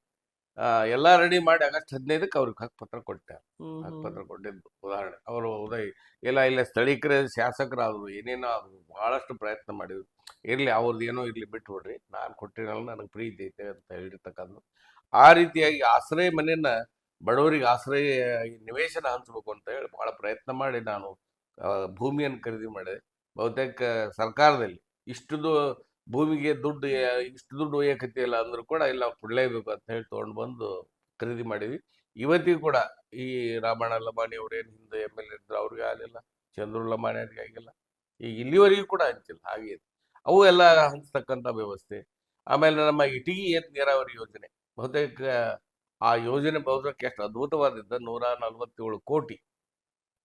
ಎಲ್ಲ ರೆಡಿ ಮಾಡಿ ಆಗಸ್ಟ್ 15ಕ್ಕೆ ಅವ್ರಿಗೆ ಹಕ್ಕುಪತ್ರ ಕೊಟ್ಟೆ. ಹಕ್ಕುಪತ್ರ ಕೊಟ್ಟಿದ್ದು ಉದಾಹರಣೆ. ಅವರು ಇಲ್ಲ ಸ್ಥಳೀಕರ ಶಾಸಕರಾದ್ರು, ಏನೇನೋ ಆದ್ರು, ಬಹಳಷ್ಟು ಪ್ರಯತ್ನ ಮಾಡಿದ್ರು. ಇರ್ಲಿ ಅವ್ರದ್ದು ಏನೋ ಇರ್ಲಿ, ಬಿಟ್ಟು ಬಿಡ್ರಿ, ನಾನು ಕೊಟ್ಟಿರಲ್ಲ, ನನಗೆ ಪ್ರೀತಿ ಐತೆ ಅಂತ ಹೇಳಿರ್ತಕ್ಕಂಥ. ಆ ರೀತಿಯಾಗಿ ಆಶ್ರಯ ಮನೆಯನ್ನ ಬಡವರಿಗೆ ಆಶ್ರಯ ಈ ನಿವೇಶನ ಹಂಚಬೇಕು ಅಂತ ಹೇಳಿ ಬಹಳ ಪ್ರಯತ್ನ ಮಾಡಿ ನಾನು ಭೂಮಿಯನ್ನು ಖರೀದಿ ಮಾಡಿದೆ. ಬಹುತೇಕ ಸರ್ಕಾರದಲ್ಲಿ ಭೂಮಿಗೆ ಇಷ್ಟು ದುಡ್ಡು ಒಯ್ಯಕತ್ತಿಲ್ಲ ಅಂದ್ರೂ ಕೂಡ ಇಲ್ಲ ಕೊಡ್ಲೇಬೇಕು ಅಂತ ಹೇಳಿ ತೊಗೊಂಡು ಬಂದು ಖರೀದಿ ಮಾಡಿದ್ವಿ. ಇವತ್ತಿಗೂ ಕೂಡ ಈ ರಾಮಣ್ಣ ಲಮಾಣಿ ಅವ್ರೇನು ಹಿಂದೆ MLA ಇದ್ರು ಅವ್ರಿಗೆ ಆಗಲಿಲ್ಲ, ಚಂದ್ರು ಲಮಾಣಿ ಅವ್ರಿಗೆ ಆಗಿಲ್ಲ, ಈಗ ಇಲ್ಲಿವರೆಗೂ ಕೂಡ ಹಂಚಿಲ್ಲ. ಹಾಗೆ ಅವು ಎಲ್ಲ ಹಂಚತಕ್ಕಂಥ ವ್ಯವಸ್ಥೆ. ಆಮೇಲೆ ನಮ್ಮ ಇಟಗಿ ಏತ ನೀರಾವರಿ ಯೋಜನೆ ಬಹುತೇಕ ಆ ಯೋಜನೆ ಬಹುತೇಕ ಎಷ್ಟು ಅದ್ಭುತವಾದಿದ್ದ 147 ಕೋಟಿ.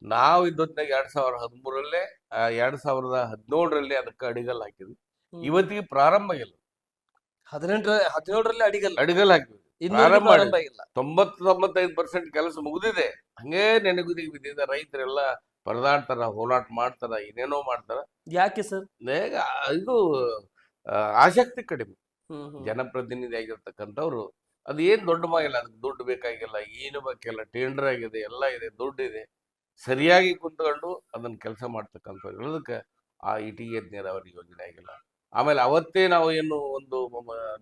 ನಾವು ಇದ್ದೊತ್ತಿನಾಗ 2013ರಲ್ಲೇ 2017ರಲ್ಲಿ ಅದಕ್ಕೆ ಅಡಿಗಲ್ ಹಾಕಿದ್ವಿ. ಇವತ್ತಿಗೆ ಪ್ರಾರಂಭ ಆಗಿಲ್ಲ. 17ರಲ್ಲಿ ಅಡಿಗಲ್ ಹಾಕಿದ್ವಿ, ಇನ್ನೂ ಪ್ರಾರಂಭ ಪ್ರಾರಂಭ ಆಗಿಲ್ಲ. 90-95% ಕೆಲಸ ಮುಗಿದಿದೆ. ಹಂಗೇ ನೆನೆಗುದಿಗೆ ಬಿದ್ದಿದೆ. ರೈತರೆಲ್ಲ ಪರದಾಡ್ತಾರ, ಹೋರಾಟ ಮಾಡ್ತಾರ, ಏನೇನೋ ಮಾಡ್ತಾರ. ಯಾಕೆ ಸರ್? ಬೇಗ ಇದು ಆಸಕ್ತಿ ಕಡಿಮೆ. ಜನಪ್ರತಿನಿಧಿ ಆಗಿರ್ತಕ್ಕಂಥವ್ರು ಅದು ಏನ್ ದೊಡ್ಡ ಮಾಗಿಲ್ಲ, ಅದಕ್ಕೆ ದುಡ್ಡು ಬೇಕಾಗಿಲ್ಲ, ಏನು ಬೇಕಿಲ್ಲ, ಟೆಂಡರ್ ಆಗಿದೆ, ಎಲ್ಲ ಇದೆ, ದುಡ್ಡಿದೆ, ಸರಿಯಾಗಿ ಕುಂತ್ಕೊಂಡು ಅದನ್ನ ಕೆಲಸ ಮಾಡ್ತಕ್ಕಂಥವ್ರು ಇರೋದಕ್ಕೆ ಆ ಇಟಗಿ ನೀರಾವರಿ ಯೋಜನೆ ಆಗಿಲ್ಲ. ಆಮೇಲೆ ಅವತ್ತೇ ನಾವು ಏನು ಒಂದು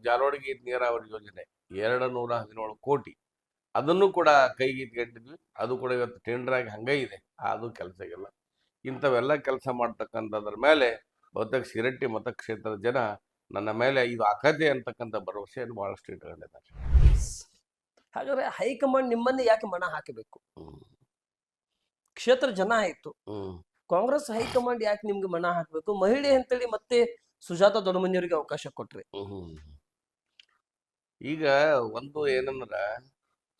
ಜಾಲವಾಡಗಿ ನೀರಾವರಿ ಯೋಜನೆ 217 ಕೋಟಿ ಅದನ್ನು ಕೂಡ ಕೈಗೆತ್ತಿಕೊಂಡಿದ್ವಿ. ಅದು ಕೂಡ ಇವತ್ತು ಟೆಂಡರ್ ಆಗಿ ಹಂಗೆ ಇದೆ, ಅದು ಕೆಲಸ ಆಗಿಲ್ಲ. ಇಂಥವೆಲ್ಲ ಕೆಲಸ ಮಾಡ್ತಕ್ಕಂಥದ್ರ ಮೇಲೆ ಬಹುತೇಕ ಶಿರಟ್ಟಿ ಮತಕ್ಷೇತ್ರದ ಜನ ನನ್ನ ಮೇಲೆ ಇದು ಆಕತೆ ಅಂತಕ್ಕಂಥ ಭರವಸೆಯನ್ನು ಬಹಳಷ್ಟು ಇಟ್ಕೊಂಡಿದ್ದಾರೆ. ಹಾಗಾದ್ರೆ ಹೈಕಮಾಂಡ್ ನಿಮ್ಮನ್ನೇ ಯಾಕೆ ಮನ ಹಾಕಬೇಕು? ಕ್ಷೇತ್ರ ಜನ ಆಯ್ತು, ಕಾಂಗ್ರೆಸ್ ಹೈಕಮಾಂಡ್ ಯಾಕೆ ನಿಮ್ಗೆ ಮನ ಹಾಕ್ಬೇಕು? ಮಹಿಳೆ ಅಂತೇಳಿ ಮತ್ತೆ ಸುಜಾತ ದೊಡ್ಡಮನಿಯವರಿಗೆ ಅವಕಾಶ ಕೊಟ್ರಿ. ಈಗ ಒಂದು ಏನಂದ್ರ,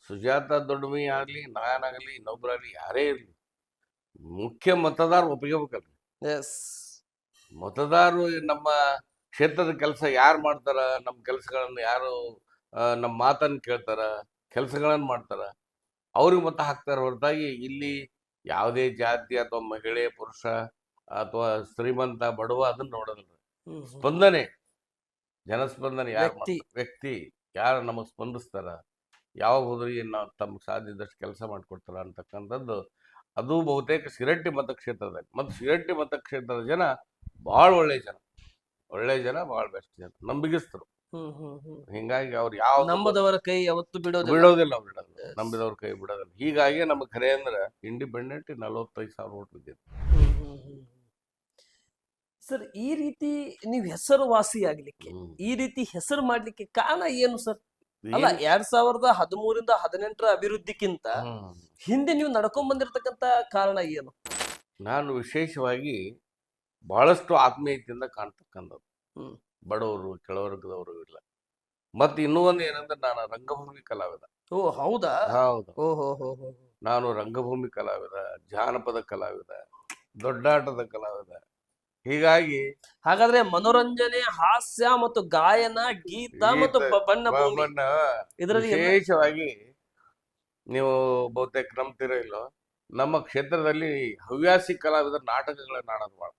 ಸುಜಾತ ದೊಡ್ಡಮನಿ ಆಗ್ಲಿ, ನಾನಾಗಲಿ, ಇನ್ನೊಬ್ಬರಾಗ್ಲಿ, ಯಾರೇ ಇರ್ಲಿ, ಮುಖ್ಯ ಮತದಾರ ಒಪ್ಪಿಗೆಬೇಕಲ್ರಿ. ಮತದಾರರು ನಮ್ಮ ಕ್ಷೇತ್ರದ ಕೆಲಸ ಯಾರು ಮಾಡ್ತಾರ, ನಮ್ಮ ಕೆಲಸಗಳನ್ನ ಯಾರು ನಮ್ಮ ಮಾತನ್ನ ಕೇಳ್ತಾರ, ಕೆಲಸಗಳನ್ನ ಮಾಡ್ತಾರ, ಅವ್ರಿಗೆ ಮತ ಹಾಕ್ತಾರ ಹೊರತಾಗಿ ಇಲ್ಲಿ ಯಾವುದೇ ಜಾತಿ ಅಥವಾ ಮಹಿಳೆ, ಪುರುಷ ಅಥವಾ ಶ್ರೀಮಂತ, ಬಡವ ಅದನ್ನ ನೋಡೋದಿಲ್ಲ. ಸ್ಪಂದನೆ, ಜನಸ್ಪಂದನೆ, ವ್ಯಕ್ತಿ ಯಾರು ನಮಗ್ ಸ್ಪಂದಿಸ್ತಾರ, ಯಾವಾಗ ಹೋದ್ರಿಗೆ ನಾವು ತಮ್ಗೆ ಸಾಧ್ಯದಷ್ಟು ಕೆಲಸ ಮಾಡಿಕೊಡ್ತಾರ ಅಂತಕ್ಕಂಥದ್ದು ಅದು ಬಹುತೇಕ ಶಿರಟ್ಟಿ ಮತಕ್ಷೇತ್ರದಲ್ಲಿ. ಮತ್ತು ಶಿರಟ್ಟಿ ಮತಕ್ಷೇತ್ರದ ಜನ ಭಾಳ ಒಳ್ಳೆ ಜನ, ಭಾಳ ಬೆಸ್ಟ್ ಜನ, ನಂಬಿಗಿಸ್ತರು. ಹಿಂಗಾಗಿ ಅವ್ರು ಯಾವ ನಂಬದವರ ಕೈ ಯಾವತ್ತು ಬಿಡೋದಿಲ್ಲ, ನಂಬಿದವ್ರ ಕೈ ಬಿಡೋದಿಲ್ಲ. ಹೀಗಾಗಿ ನಮ್ಗೆ ಖರೆ ಅಂದ್ರೆ ಇಂಡಿಪೆಂಡೆಂಟ್ 45,000 ಓಟ್ ಬಿದ್ದಿದೆ. ಸರ್, ಈ ರೀತಿ ನೀವು ಹೆಸರುವಾಸಿ ಆಗ್ಲಿಕ್ಕೆ, ಈ ರೀತಿ ಹೆಸರು ಮಾಡ್ಲಿಕ್ಕೆ ಕಾರಣ ಏನು ಸರ್? ಅಲ್ಲ, 2013ರಿಂದ 2018 ಅಭಿವೃದ್ಧಿಕ್ಕಿಂತ ಹಿಂದೆ ನೀವು ನಡ್ಕೊಂಡ್ ಬಂದಿರತಕ್ಕಂತ ಕಾರಣ ಏನು? ನಾನು ವಿಶೇಷವಾಗಿ ಬಹಳಷ್ಟು ಆತ್ಮೀಯತೆಯಿಂದ ಕಾಣ್ತಕ್ಕಂಥದ್ದು. ಬಡವರು, ಕೆಳವರ್ಗದವರು ಇಲ್ಲ. ಮತ್ತೆ ಇನ್ನೂ ಒಂದು ಏನಂದ್ರೆ, ನಾನು ರಂಗಭೂಮಿ ಕಲಾವಿದ. ಓ ಹೌದಾ? ಹೌದು. ಓಹೋ. ನಾನು ರಂಗಭೂಮಿ ಕಲಾವಿದ, ಜಾನಪದ ಕಲಾವಿದ, ದೊಡ್ಡಾಟದ ಕಲಾವಿದ. ಹೀಗಾಗಿ ಹಾಗಾದ್ರೆ ಮನೋರಂಜನೆ, ಹಾಸ್ಯ ಮತ್ತು ಗಾಯನ, ಗೀತ ಮತ್ತು ಬಣ್ಣ ಇದರಲ್ಲಿ ವಿಶೇಷವಾಗಿ ನೀವು ಬಹುತೇಕ ನಂಬ್ತಿರೋ ಇಲ್ಲೋ, ನಮ್ಮ ಕ್ಷೇತ್ರದಲ್ಲಿ ಹವ್ಯಾಸಿ ಕಲಾವಿದರ ನಾಟಕಗಳನ್ನ ಆಡೋದು ಭಾಳ.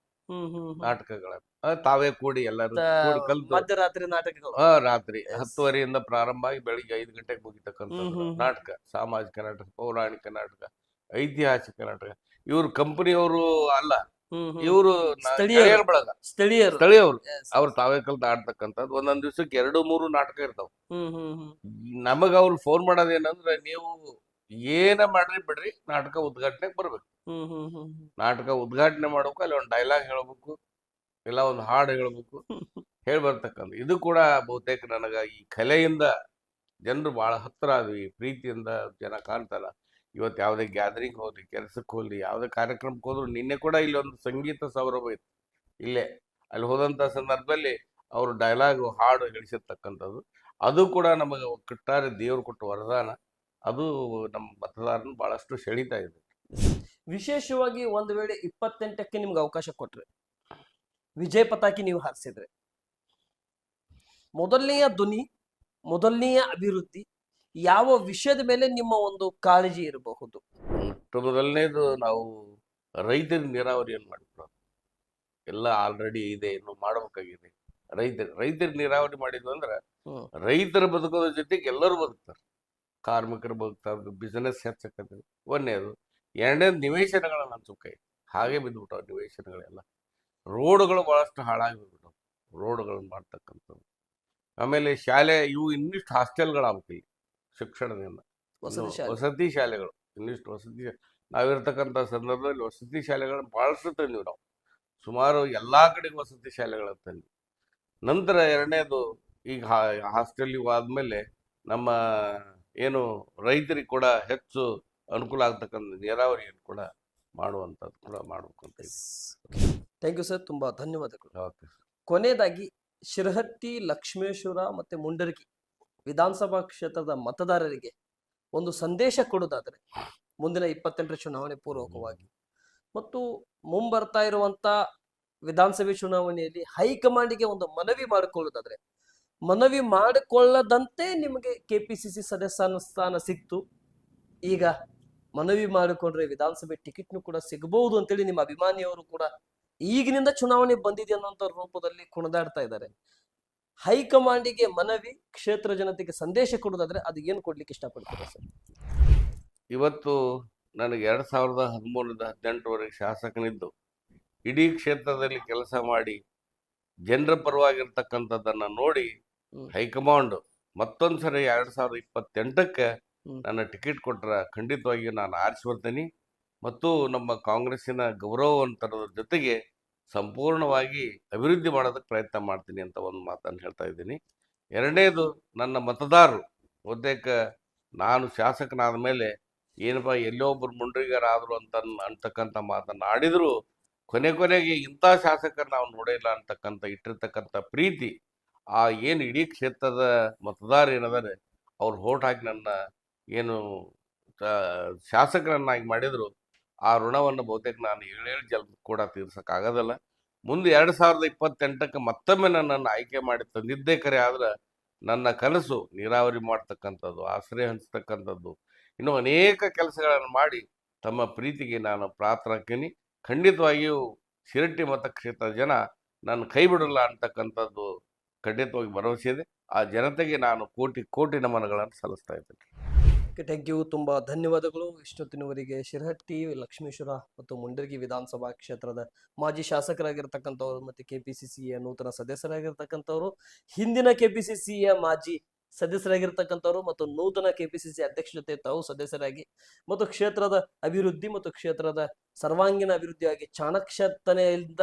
ನಾಟಕಗಳನ್ನ ತಾವೇ ಕೂಡಿ ಎಲ್ಲರೂ ಕೂಡಿ ಕಲ್ತು ಮಧ್ಯರಾತ್ರಿ ನಾಟಕಗಳು, ರಾತ್ರಿ 10:30ಯಿಂದ ಪ್ರಾರಂಭ ಆಗಿ ಬೆಳಿಗ್ಗೆ 5 ಗಂಟೆಗೆ ಮುಗಿತಕ್ಕಂಥ ನಾಟಕ. ಸಾಮಾಜಿಕ ನಾಟಕ, ಪೌರಾಣಿಕ ನಾಟಕ, ಐತಿಹಾಸಿಕ ನಾಟಕ. ಇವ್ರು ಕಂಪನಿಯವರು ಅಲ್ಲ, ಇವರು ಸ್ಥಳೀಯರು. ಅವ್ರು ತಾವೇ ಕಲ್ತು ಆಡ್ತಕ್ಕಂಥದ್ದು. ಒಂದೊಂದ್ ದಿವ್ಸಕ್ಕೆ 2-3 ನಾಟಕ ಇರ್ತಾವ. ನಮಗ ಅವ್ರು ಫೋನ್ ಮಾಡೋದೇನಂದ್ರೆ, ನೀವು ಏನ ಮಾಡ್ರಿ ಬಿಡ್ರಿ, ನಾಟಕ ಉದ್ಘಾಟನೆಗೆ ಬರ್ಬೇಕು. ನಾಟಕ ಉದ್ಘಾಟನೆ ಮಾಡ್ಬೇಕು, ಅಲ್ಲಿ ಒಂದು ಡೈಲಾಗ್ ಹೇಳ್ಬೇಕು, ಇಲ್ಲ ಒಂದು ಹಾಡು ಹೇಳ್ಬೇಕು, ಹೇಳಿ ಬರ್ತಕ್ಕಂಥ. ಇದು ಕೂಡ ಬಹುತೇಕ ನನಗ ಈ ಕಲೆಯಿಂದ ಜನರು ಬಹಳ ಹತ್ರ ಆದ್ವಿ, ಪ್ರೀತಿಯಿಂದ ಜನ ಕಾಣ್ತಾರ. ಇವತ್ತು ಯಾವುದೇ ಗ್ಯಾದರಿಂಗ್ ಹೋಗ್ಲಿ, ಕೆಲ್ಸಕ್ಕೆ ಹೋಗ್ಲಿ, ಯಾವುದೇ ಕಾರ್ಯಕ್ರಮಕ್ಕೆ ಹೋದ್ರು, ನಿನ್ನೆ ಕೂಡ ಇಲ್ಲಿ ಒಂದು ಸಂಗೀತ ಸೌರಭ ಇತ್ತು ಇಲ್ಲೇ. ಅಲ್ಲಿ ಹೋದಂಥ ಸಂದರ್ಭದಲ್ಲಿ ಅವರು ಡೈಲಾಗ್ ಹಾಡು ಹೇಳಿಸಿರ್ತಕ್ಕಂಥದ್ದು. ಅದು ಕೂಡ ನಮಗೆ ಒಟ್ಟಾರೆ ದೇವ್ರು ಕೊಟ್ಟ ವರದಾನ. ಅದು ನಮ್ಮ ಮತದಾರನ ಬಹಳಷ್ಟು ಸೆಳೀತಾ ಇದೆ. ವಿಶೇಷವಾಗಿ ಒಂದು ವೇಳೆ 28ಕ್ಕೆ ನಿಮ್ಗೆ ಅವಕಾಶ ಕೊಟ್ರೆ, ವಿಜಯ ಪತಾಕಿ ನೀವು ಹಾರಿಸಿದ್ರೆ, ಮೊದಲನೆಯ ಧ್ವನಿ, ಮೊದಲನೆಯ ಅಭಿವೃದ್ಧಿ ಯಾವ ವಿಷಯದ ಮೇಲೆ ನಿಮ್ಮ ಒಂದು ಕಾಳಜಿ ಇರಬಹುದು? ಮೊದಲನೇದು, ನಾವು ರೈತರಿಗೆ ನೀರಾವರಿಯನ್ನು ಮಾಡಿದ್ರು. ಎಲ್ಲ ಆಲ್ರೆಡಿ ಇದೆ, ಇನ್ನು ಮಾಡಬೇಕಾಗಿದೆ. ರೈತರಿಗೆ ನೀರಾವರಿ ಮಾಡಿದ್ವು ಅಂದ್ರೆ ರೈತರು ಬದುಕೋದ್ರ ಜೊತೆಗೆ ಎಲ್ಲರೂ ಬದುಕ್ತಾರೆ. ಕಾರ್ಮಿಕರು ಬದುಕ್ತಾರೆ, ಬಿಸಿನೆಸ್ ಹೆಚ್ಚಾಕತ್ತೆ. ಒಂದನೇದು. ಎರಡನೇದು, ನಿವೇಶನಗಳನ್ನ ಹಂಚುಕೈ ಹಾಗೆ ಬಿದ್ದುಬಿಟ್ಟವು ನಿವೇಶನಗಳೆಲ್ಲ. ರೋಡ್ಗಳು ಬಹಳಷ್ಟು ಹಾಳಾಗಿ ಬಿದ್ಬಿಟ್ಟವು, ರೋಡ್ಗಳನ್ನ ಮಾಡ್ತಕ್ಕಂಥದ್ದು. ಆಮೇಲೆ ಶಾಲೆ, ಇವು ಇನ್ನಿಷ್ಟು ಹಾಸ್ಟೆಲ್ಗಳಾಗ್ಬೇಕು ಇಲ್ಲಿ ಶಿಕ್ಷಣದಿಂದ. ವಸತಿ ಶಾಲೆ ವಸತಿ ಶಾಲೆಗಳು ಇನ್ನಿಷ್ಟು ನಾವಿರ್ತಕ್ಕಂಥ ಸಂದರ್ಭದಲ್ಲಿ ವಸತಿ ಶಾಲೆಗಳನ್ನ ಬಹಳಷ್ಟು ತಂದಿವಿ ನಾವು. ಸುಮಾರು ಎಲ್ಲಾ ಕಡೆಗೆ ವಸತಿ ಶಾಲೆಗಳನ್ನ ತಂದ್ವಿ. ನಂತರ ಎರಡನೇದು ಈಗ ಹಾಸ್ಟೆಲ್ ಆದ್ಮೇಲೆ ನಮ್ಮ ಏನು ರೈತರಿಗೆ ಕೂಡ ಹೆಚ್ಚು ಅನುಕೂಲ ಆಗ್ತಕ್ಕಂಥ ನೀರಾವರಿಯನ್ನು ಕೂಡ ಮಾಡುವಂಥದ್ದು ಕೂಡ ಮಾಡ್ಬೇಕು ಅಂತ ಇದ್ದೀನಿ. ಥ್ಯಾಂಕ್ ಯು ಸರ್, ತುಂಬಾ ಧನ್ಯವಾದಗಳು. ಓಕೆ. ಕೊನೆಯದಾಗಿ ಶಿರಹಟ್ಟಿ, ಲಕ್ಷ್ಮೇಶ್ವರ ಮತ್ತೆ ಮುಂಡರಗಿ ವಿಧಾನಸಭಾ ಕ್ಷೇತ್ರದ ಮತದಾರರಿಗೆ ಒಂದು ಸಂದೇಶ ಕೊಡೋದಾದ್ರೆ ಮುಂದಿನ 28ರ ಚುನಾವಣೆ ಪೂರ್ವಕವಾಗಿ ಮತ್ತು ಮುಂಬರ್ತಾ ಇರುವಂತ ವಿಧಾನಸಭೆ ಚುನಾವಣೆಯಲ್ಲಿ ಹೈಕಮಾಂಡ್ಗೆ ಒಂದು ಮನವಿ ಮಾಡಿಕೊಳ್ಳೋದಾದ್ರೆ, ಮನವಿ ಮಾಡಿಕೊಳ್ಳದಂತೆ ನಿಮಗೆ ಕೆಪಿಸಿಸಿ ಸದಸ್ಯ ಸ್ಥಾನ ಸಿಕ್ತು, ಈಗ ಮನವಿ ಮಾಡಿಕೊಂಡ್ರೆ ವಿಧಾನಸಭೆ ಟಿಕೆಟ್ನು ಕೂಡ ಸಿಗಬಹುದು ಅಂತೇಳಿ ನಿಮ್ಮ ಅಭಿಮಾನಿಯವರು ಕೂಡ ಈಗಿನಿಂದ ಚುನಾವಣೆ ಬಂದಿದೆ ಅನ್ನೋಂಥ ರೂಪದಲ್ಲಿ ಕುಣಿದಾಡ್ತಾ ಇದ್ದಾರೆ. ಹೈಕಮಾಂಡಿಗೆ ಮನವಿ, ಕ್ಷೇತ್ರ ಜನತೆಗೆ ಸಂದೇಶ ಕೊಡೋದಾದ್ರೆ ಅದು ಏನು ಕೊಡ್ಲಿಕ್ಕೆ ಇಷ್ಟಪಡ್ತೀರಾ ಸರ್? ಇವತ್ತು ನನಗೆ 2013ರಿಂದ 18ವರೆಗೆ ಶಾಸಕನಿದ್ದು ಇಡೀ ಕ್ಷೇತ್ರದಲ್ಲಿ ಕೆಲಸ ಮಾಡಿ ಜನರ ಪರವಾಗಿರ್ತಕ್ಕಂಥದ್ದನ್ನ ನೋಡಿ ಹೈಕಮಾಂಡ್ ಮತ್ತೊಂದ್ಸರಿ 2028ಕ್ಕೆ ನನ್ನ ಟಿಕೆಟ್ ಕೊಟ್ರ ಖಂಡಿತವಾಗಿಯೂ ನಾನು ಆರಿಸಿ ಬರ್ತೀನಿ ಮತ್ತು ನಮ್ಮ ಕಾಂಗ್ರೆಸ್ಸಿನ ಗೌರವವಂತರದ ಜೊತೆಗೆ ಸಂಪೂರ್ಣವಾಗಿ ಅಭಿವೃದ್ಧಿ ಮಾಡೋದಕ್ಕೆ ಪ್ರಯತ್ನ ಮಾಡ್ತೀನಿ ಅಂತ ಒಂದು ಮಾತನ್ನು ಹೇಳ್ತಾ ಇದ್ದೀನಿ. ಎರಡನೇದು, ನನ್ನ ಮತದಾರರು ಬಹುತೇಕ ನಾನು ಶಾಸಕನಾದ ಮೇಲೆ ಏನಪ್ಪ ಎಲ್ಲೋ ಒಬ್ಬರು ಮುಂಡ್ರಿಗರಾದರು ಅಂತಕ್ಕಂಥ ಮಾತನ್ನು ಆಡಿದ್ರು ಕೊನೆಗೆ ಇಂಥ ಶಾಸಕರು ನಾವು ನೋಡಿಲ್ಲ ಅಂತಕ್ಕಂಥ ಇಟ್ಟಿರ್ತಕ್ಕಂಥ ಪ್ರೀತಿ, ಆ ಏನು ಇಡೀ ಕ್ಷೇತ್ರದ ಮತದಾರ ಏನದಾರೆ ಅವ್ರು ಹೋಟ್ ಹಾಕಿ ನನ್ನ ಏನು ಶಾಸಕರನ್ನಾಗಿ ಮಾಡಿದ್ರು, ಆ ಋಣವನ್ನು ಬಹುತೇಕ ನಾನು 7 ಜನ ಕೂಡ ತೀರ್ಸಕ್ಕಾಗೋದಲ್ಲ. ಮುಂದೆ 2028ಕ್ಕೆ ಮತ್ತೊಮ್ಮೆ ನನ್ನನ್ನು ಆಯ್ಕೆ ಮಾಡಿ ತಂದಿದ್ದೇ ಕರೆ ಆದ್ರೆ ನನ್ನ ಕನಸು ನೀರಾವರಿ ಮಾಡ್ತಕ್ಕಂಥದ್ದು, ಆಶ್ರಯ ಹಂಚ್ತಕ್ಕಂಥದ್ದು, ಇನ್ನೂ ಅನೇಕ ಕೆಲಸಗಳನ್ನು ಮಾಡಿ ತಮ್ಮ ಪ್ರೀತಿಗೆ ನಾನು ಪಾತ್ರರಾಗ್ತೀನಿ. ಖಂಡಿತವಾಗಿಯೂ ಶಿರಟ್ಟಿ ಮತಕ್ಷೇತ್ರದ ಜನ ನನ್ನ ಕೈ ಬಿಡಲ್ಲ ಅಂತಕ್ಕಂಥದ್ದು ಖಂಡಿತವಾಗಿ ಭರವಸೆ ಇದೆ. ಆ ಜನತೆಗೆ ನಾನು ಕೋಟಿ ನಮನಗಳನ್ನು ಸಲ್ಲಿಸ್ತಾ ಇದ್ದೇನೆ. ಥ್ಯಾಂಕ್ ಯು, ತುಂಬಾ ಧನ್ಯವಾದಗಳು. ಇಷ್ಟೊತ್ತಿನವರೆಗೆ ಶಿರಹಟ್ಟಿ, ಲಕ್ಷ್ಮೇಶ್ವರ ಮತ್ತು ಮುಂಡರಗಿ ವಿಧಾನಸಭಾ ಕ್ಷೇತ್ರದ ಮಾಜಿ ಶಾಸಕರಾಗಿರ್ತಕ್ಕಂಥವ್ರು ಮತ್ತೆ ಕೆಪಿಸಿಸಿಯ ನೂತನ ಸದಸ್ಯರಾಗಿರ್ತಕ್ಕಂಥವ್ರು, ಹಿಂದಿನ ಕೆಪಿಸಿಸಿಯ ಮಾಜಿ ಸದಸ್ಯರಾಗಿರ್ತಕ್ಕಂಥವ್ರು ಮತ್ತು ನೂತನ ಕೆಪಿಸಿಸಿ ಅಧ್ಯಕ್ಷ ಜೊತೆ ತಾವು ಸದಸ್ಯರಾಗಿ ಮತ್ತು ಕ್ಷೇತ್ರದ ಅಭಿವೃದ್ಧಿ ಮತ್ತು ಕ್ಷೇತ್ರದ ಸರ್ವಾಂಗೀಣ ಅಭಿವೃದ್ಧಿಯಾಗಿ ಚಾಣಕ್ಷತನೆಯಿಂದ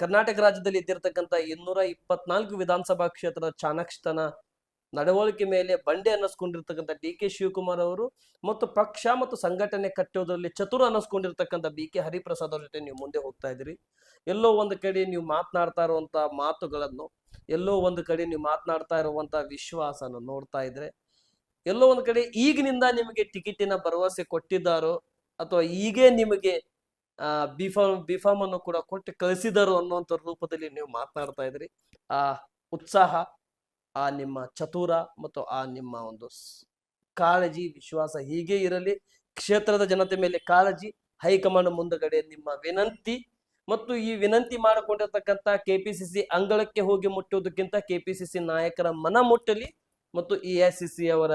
ಕರ್ನಾಟಕ ರಾಜ್ಯದಲ್ಲಿ ಇದ್ದಿರ್ತಕ್ಕಂಥ 224 ವಿಧಾನಸಭಾ ಕ್ಷೇತ್ರದ ಚಾಣಕ್ಷತನ ನಡವಳಿಕೆ ಮೇಲೆ ಬಂಡೆ ಅನ್ನಿಸ್ಕೊಂಡಿರ್ತಕ್ಕಂಥ ಡಿ.ಕೆ. ಶಿವಕುಮಾರ್ ಅವರು ಮತ್ತು ಪಕ್ಷ ಮತ್ತು ಸಂಘಟನೆ ಕಟ್ಟೋದ್ರಲ್ಲಿ ಚತುರ ಅನ್ನಿಸ್ಕೊಂಡಿರ್ತಕ್ಕಂಥ ಬಿ.ಕೆ. ಹರಿಪ್ರಸಾದ್ ಅವ್ರ ಜೊತೆ ನೀವು ಮುಂದೆ ಹೋಗ್ತಾ ಇದ್ದೀರಿ. ಎಲ್ಲೋ ಒಂದು ಕಡೆ ನೀವು ಮಾತನಾಡ್ತಾ ಇರುವಂತ ಮಾತುಗಳನ್ನು, ಎಲ್ಲೋ ಒಂದು ಕಡೆ ನೀವು ಮಾತನಾಡ್ತಾ ಇರುವಂತ ವಿಶ್ವಾಸನ ನೋಡ್ತಾ ಇದ್ರೆ, ಎಲ್ಲೋ ಒಂದು ಕಡೆ ಈಗಿನಿಂದ ನಿಮಗೆ ಟಿಕೆಟಿನ ಭರವಸೆ ಕೊಟ್ಟಿದ್ದಾರೋ ಅಥವಾ ಈಗೇ ನಿಮಗೆ ಬಿಫಾಮ್ ಅನ್ನು ಕೂಡ ಕೊಟ್ಟು ಕಳಿಸಿದಾರೋ ಅನ್ನುವಂಥ ರೂಪದಲ್ಲಿ ನೀವು ಮಾತನಾಡ್ತಾ ಇದ್ರಿ. ಆ ಉತ್ಸಾಹ, ಆ ನಿಮ್ಮ ಚತುರ ಮತ್ತು ಆ ನಿಮ್ಮ ಒಂದು ಕಾಳಜಿ, ವಿಶ್ವಾಸ ಹೀಗೆ ಇರಲಿ. ಕ್ಷೇತ್ರದ ಜನತೆ ಮೇಲೆ ಕಾಳಜಿ, ಹೈಕಮಾಂಡ್ ಮುಂದಗಡೆ ನಿಮ್ಮ ವಿನಂತಿ ಮತ್ತು ಈ ವಿನಂತಿ ಮಾಡಿಕೊಂಡಿರ್ತಕ್ಕಂಥ ಕೆಪಿಸಿಸಿ ಅಂಗಳಕ್ಕೆ ಹೋಗಿ ಮುಟ್ಟುವುದಕ್ಕಿಂತ ಕೆಪಿಸಿಸಿ ನಾಯಕರ ಮನ ಮುಟ್ಟಲಿ ಮತ್ತು ಎಐಸಿಸಿ ಅವರ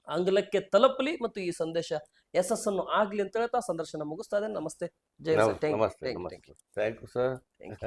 ಅಂಗಳಕ್ಕೆ ತಲುಪಲಿ ಮತ್ತು ಈ ಸಂದೇಶ ಯಶಸ್ಸನ್ನು ಆಗ್ಲಿ ಅಂತ ಹೇಳ್ತಾ ಸಂದರ್ಶನ ಮುಗಿಸ್ತಾ ಇದ್ದೇನೆ. ನಮಸ್ತೆ. ಜೈ ನಮಸ್ತೆ. Thank you sir.